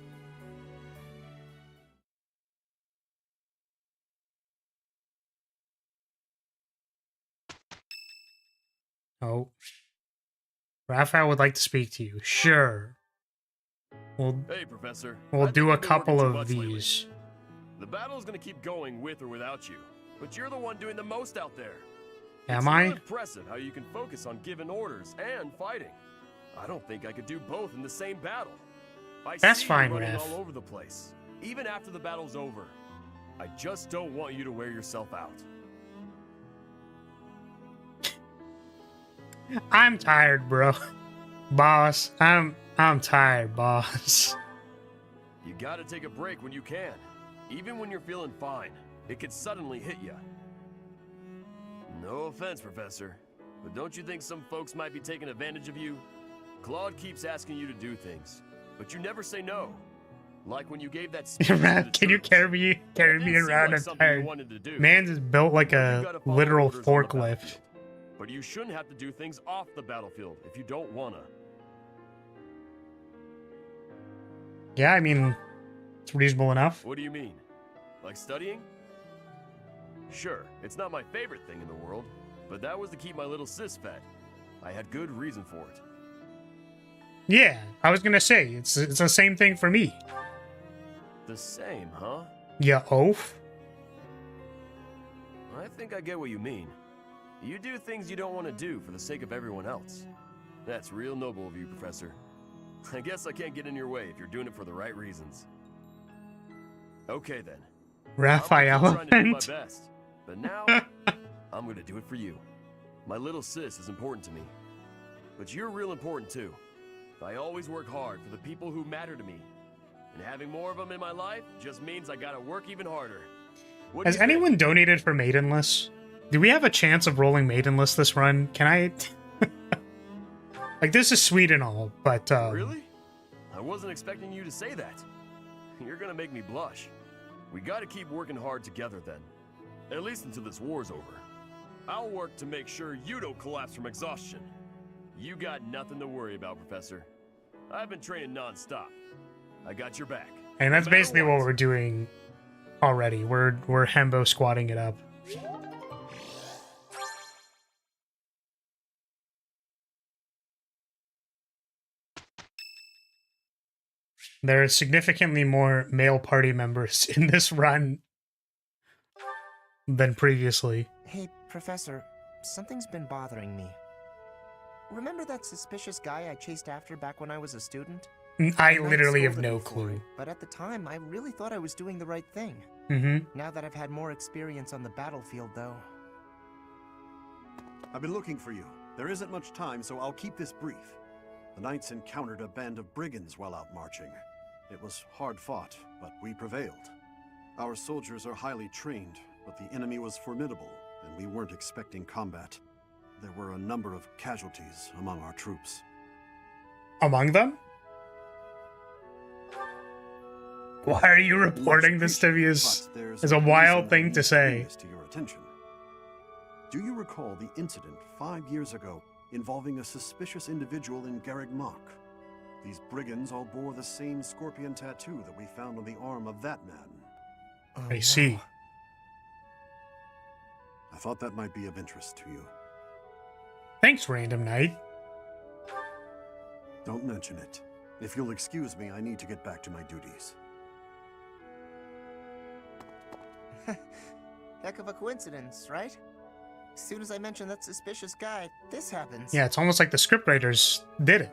Oh. Raphael would like to speak to you. Sure. Hey, Professor. We'll do a couple of these. The battle's gonna keep going with or without you, but you're the one doing the most out there. Am I? It's impressive how you can focus on giving orders and fighting. I don't think I could do both in the same battle. That's see fine, you running Raph. all over the place, even after the battle's over. I just don't want you to wear yourself out. I'm tired, bro. Boss, I'm tired, boss. You gotta take a break when you can. Even when you're feeling fine, it could suddenly hit you. No offense, Professor, but don't you think some folks might be taking advantage of you? Claude keeps asking you to do things, but you never say no. Like when you gave that speech to the Can you carry me around? like I'm something you tired. wanted to do. Man's is built like You a gotta follow literal orders on the forklift. battlefield. But you shouldn't have to do things off the battlefield if you don't wanna. Yeah, I mean, it's reasonable enough. What do you mean? Like studying? Sure, it's not my favorite thing in the world, but that was to keep my little sis fed. I had good reason for it. Yeah, I was gonna say, it's the same thing for me. The same, huh? Ya oaf? I think I get what you mean. You do things you don't want to do for the sake of everyone else. That's real noble of you, Professor. I guess I can't get in your way if you're doing it for the right reasons. Okay then. Raphael. I'm trying to do my best, but now I'm gonna do it for you. My little sis is important to me, but you're real important too. I always work hard for the people who matter to me, and having more of them in my life just means I gotta work even harder. What do Has you think? anyone donated for Maidenless? Do we have a chance of rolling Maidenless this run? Can I... Like, this is sweet and all, but, Really? I wasn't expecting you to say that. You're gonna make me blush. We gotta keep working hard together then. At least until this war's over. I'll work to make sure you don't collapse from exhaustion. You got nothing to worry about, Professor. I've been training non-stop. I got your back. And that's No matter basically what we're doing already. We're hembo squatting it up. There are significantly more male party members in this run. than previously. Hey, Professor, something's been bothering me. Remember that suspicious guy I chased after back when I was a student? I The knight literally have scolded no me for clue. it, but at the time, I really thought I was doing the right thing. Mm-hmm. Now that I've had more experience on the battlefield, though... I've been looking for you. There isn't much time, so I'll keep this brief. The knights encountered a band of brigands while out marching. It was hard fought, but we prevailed. Our soldiers are highly trained, but the enemy was formidable, and we weren't expecting combat. There were a number of casualties among our troops. Among them? Why are you reporting this to me as a wild thing to say? To your attention. Do you recall the incident 5 years ago involving a suspicious individual in Garreg Mach? These brigands all bore the same scorpion tattoo that we found on the arm of that man. I see. I thought that might be of interest to you. Thanks, Random Knight. Don't mention it. If you'll excuse me, I need to get back to my duties. Heck of a coincidence, right? As soon as I mention that suspicious guy, this happens. Yeah, it's almost like the scriptwriters did it.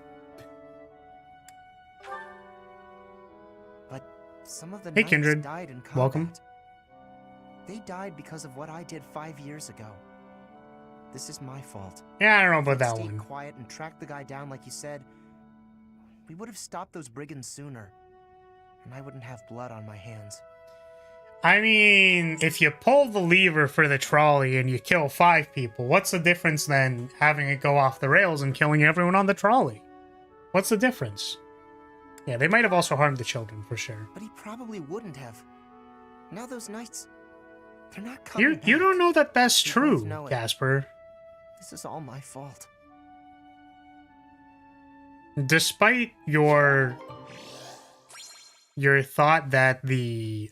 But some of the Hey, knights Kindred. died in combat. Welcome. They died because of what I did 5 years ago. This is my fault. Yeah, I don't know about If that I'd stayed one. quiet and tracked the guy down like you said, we would have stopped those brigands sooner. And I wouldn't have blood on my hands. I mean, if you pull the lever for the trolley and you kill 5 people, what's the difference than having it go off the rails and killing everyone on the trolley? What's the difference? Yeah, they might have also harmed the children, for sure. But he probably wouldn't have. Now those knights, they're not coming back. You don't know that that's We both true, know it. Casper. This is all my fault. Despite your thought that the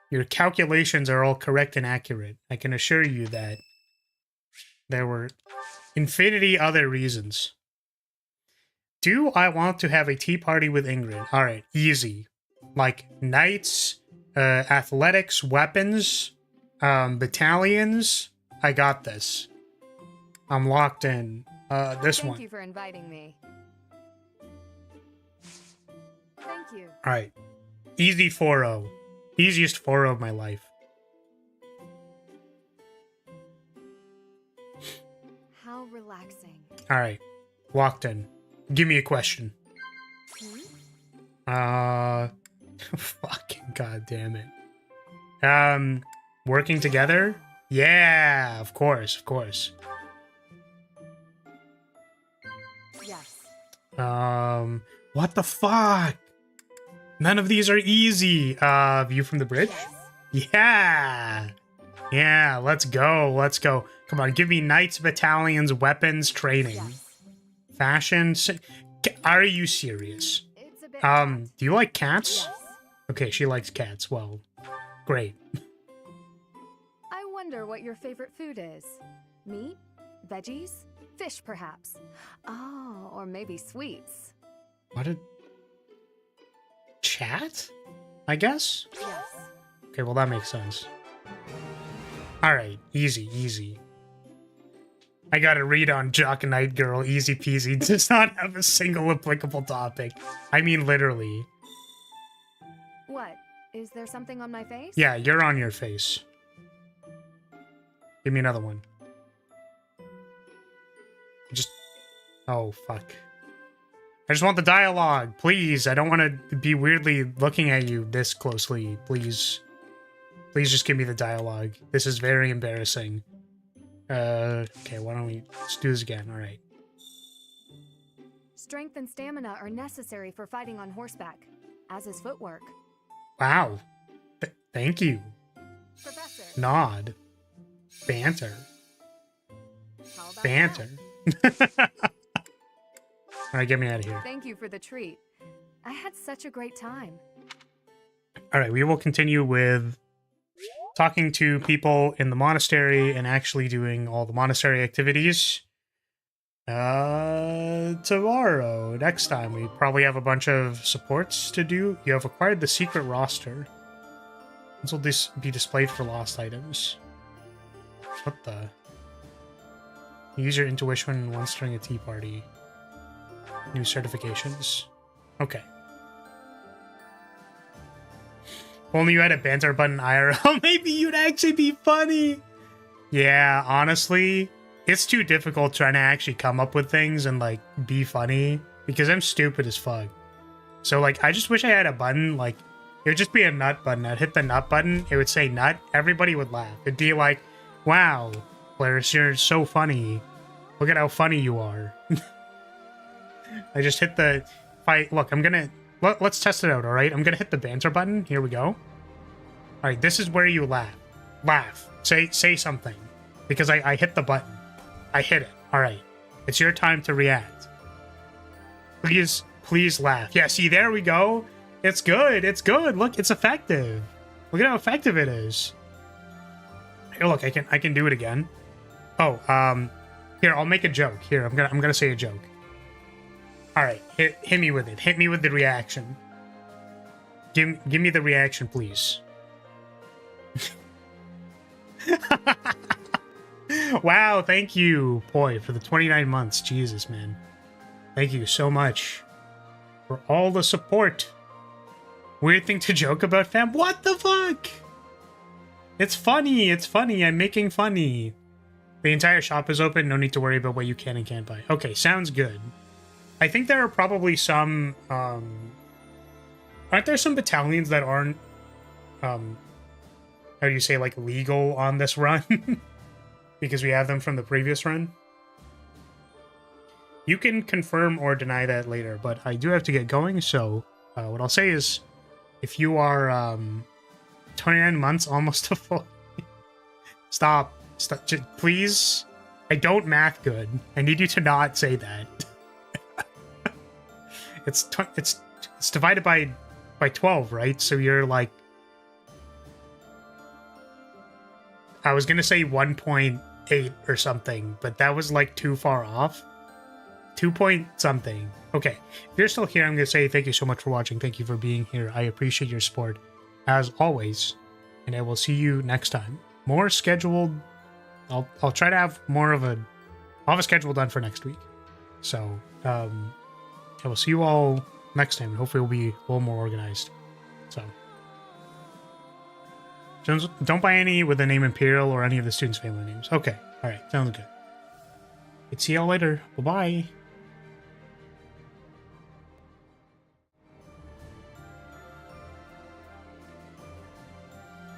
your calculations are all correct and accurate, I can assure you that there were infinity other reasons. Do I want to have a tea party with Ingrid? Alright, easy. Like knights, athletics, weapons, battalions. I got this. I'm locked in. This one. Thank you for inviting me. Thank you. Alright. Easy 4-0. Easiest 4-0 of my life. How relaxing. Alright. Locked in. Give me a question. Fucking goddamn it. Working together? Yeah, of course, of course. Yes. What the fuck? None of these are easy. View from the bridge? Yeah. Yeah, let's go, let's go. Come on, give me knights, battalions, weapons, training. Fashion? Are you serious? Do you like cats? Okay, she likes cats. Well, great. I wonder what your favorite food is. Meat? Veggies? Fish, perhaps? Oh, or maybe sweets. What a... Chat? I guess? Yes. Okay, well that makes sense. Alright, easy, easy. I got a read on Jock Knight Girl, easy peasy. Does not have a single applicable topic. I mean, literally. What? Is there something on my face? Yeah, you're on your face. Give me another one. Just... Oh, fuck. I just want the dialogue, please. I don't want to be weirdly looking at you this closely, please. Please just give me the dialogue. This is very embarrassing. Okay, why don't we just do this again? All right. Strength and stamina are necessary for fighting on horseback, as is footwork. Wow. Thank you. Professor. Nod. Banter. How about Banter. All right, get me out of here. Thank you for the treat. I had such a great time. All right, we will continue with talking to people in the monastery and actually doing all the monastery activities. Tomorrow, next time, we probably have a bunch of supports to do. You have acquired the secret roster. This will be displayed for lost items. What the? Use your intuition once during a tea party. New certifications. Okay. If only you had a banter button IRL, maybe you'd actually be funny. Yeah, honestly, it's too difficult trying to actually come up with things and, like, be funny. Because I'm stupid as fuck. So, like, I just wish I had a button, like, it would just be a nut button. I'd hit the nut button, it would say nut, everybody would laugh. It'd be like, wow, Clarice, you're so funny. Look at how funny you are. I just hit the... Look, I'm gonna... Let's test it out, alright? I'm gonna hit the banter button. Here we go. Alright, this is where you laugh. Laugh. Say something. Because I hit the button. I hit it. Alright. It's your time to react. Please laugh. Yeah, see, there we go. It's good. It's good. Look, it's effective. Look at how effective it is. Here, look, I can do it again. Oh, here, I'll make a joke. Here, I'm gonna say a joke. All right, hit me with it. Hit me with the reaction. Give me the reaction, please. Wow, thank you, Poi, for the 29 months. Jesus, man. Thank you so much for all the support. Weird thing to joke about, fam. What the fuck? It's funny. It's funny. I'm making funny. The entire shop is open. No need to worry about what you can and can't buy. Okay, sounds good. I think there are probably some... aren't there some battalions that aren't... how do you say, like, legal on this run? Because we have them from the previous run? You can confirm or deny that later, but I do have to get going, so what I'll say is, if you are 29 months, almost to full... Stop, please. I don't math good. I need you to not say that. It's divided by 12, right? So you're like... I was gonna say 1.8 or something, but that was like too far off. 2 point something. Okay, if you're still here, I'm gonna say thank you so much for watching. Thank you for being here. I appreciate your support, as always, and I will see you next time. More scheduled. I'll try to have more of a... I'll have a schedule done for next week. So, I will see you all next time, and hopefully we'll be a little more organized. So, don't buy any with the name Imperial or any of the students' family names. Okay, alright, sounds good. See y'all later. Bye-bye.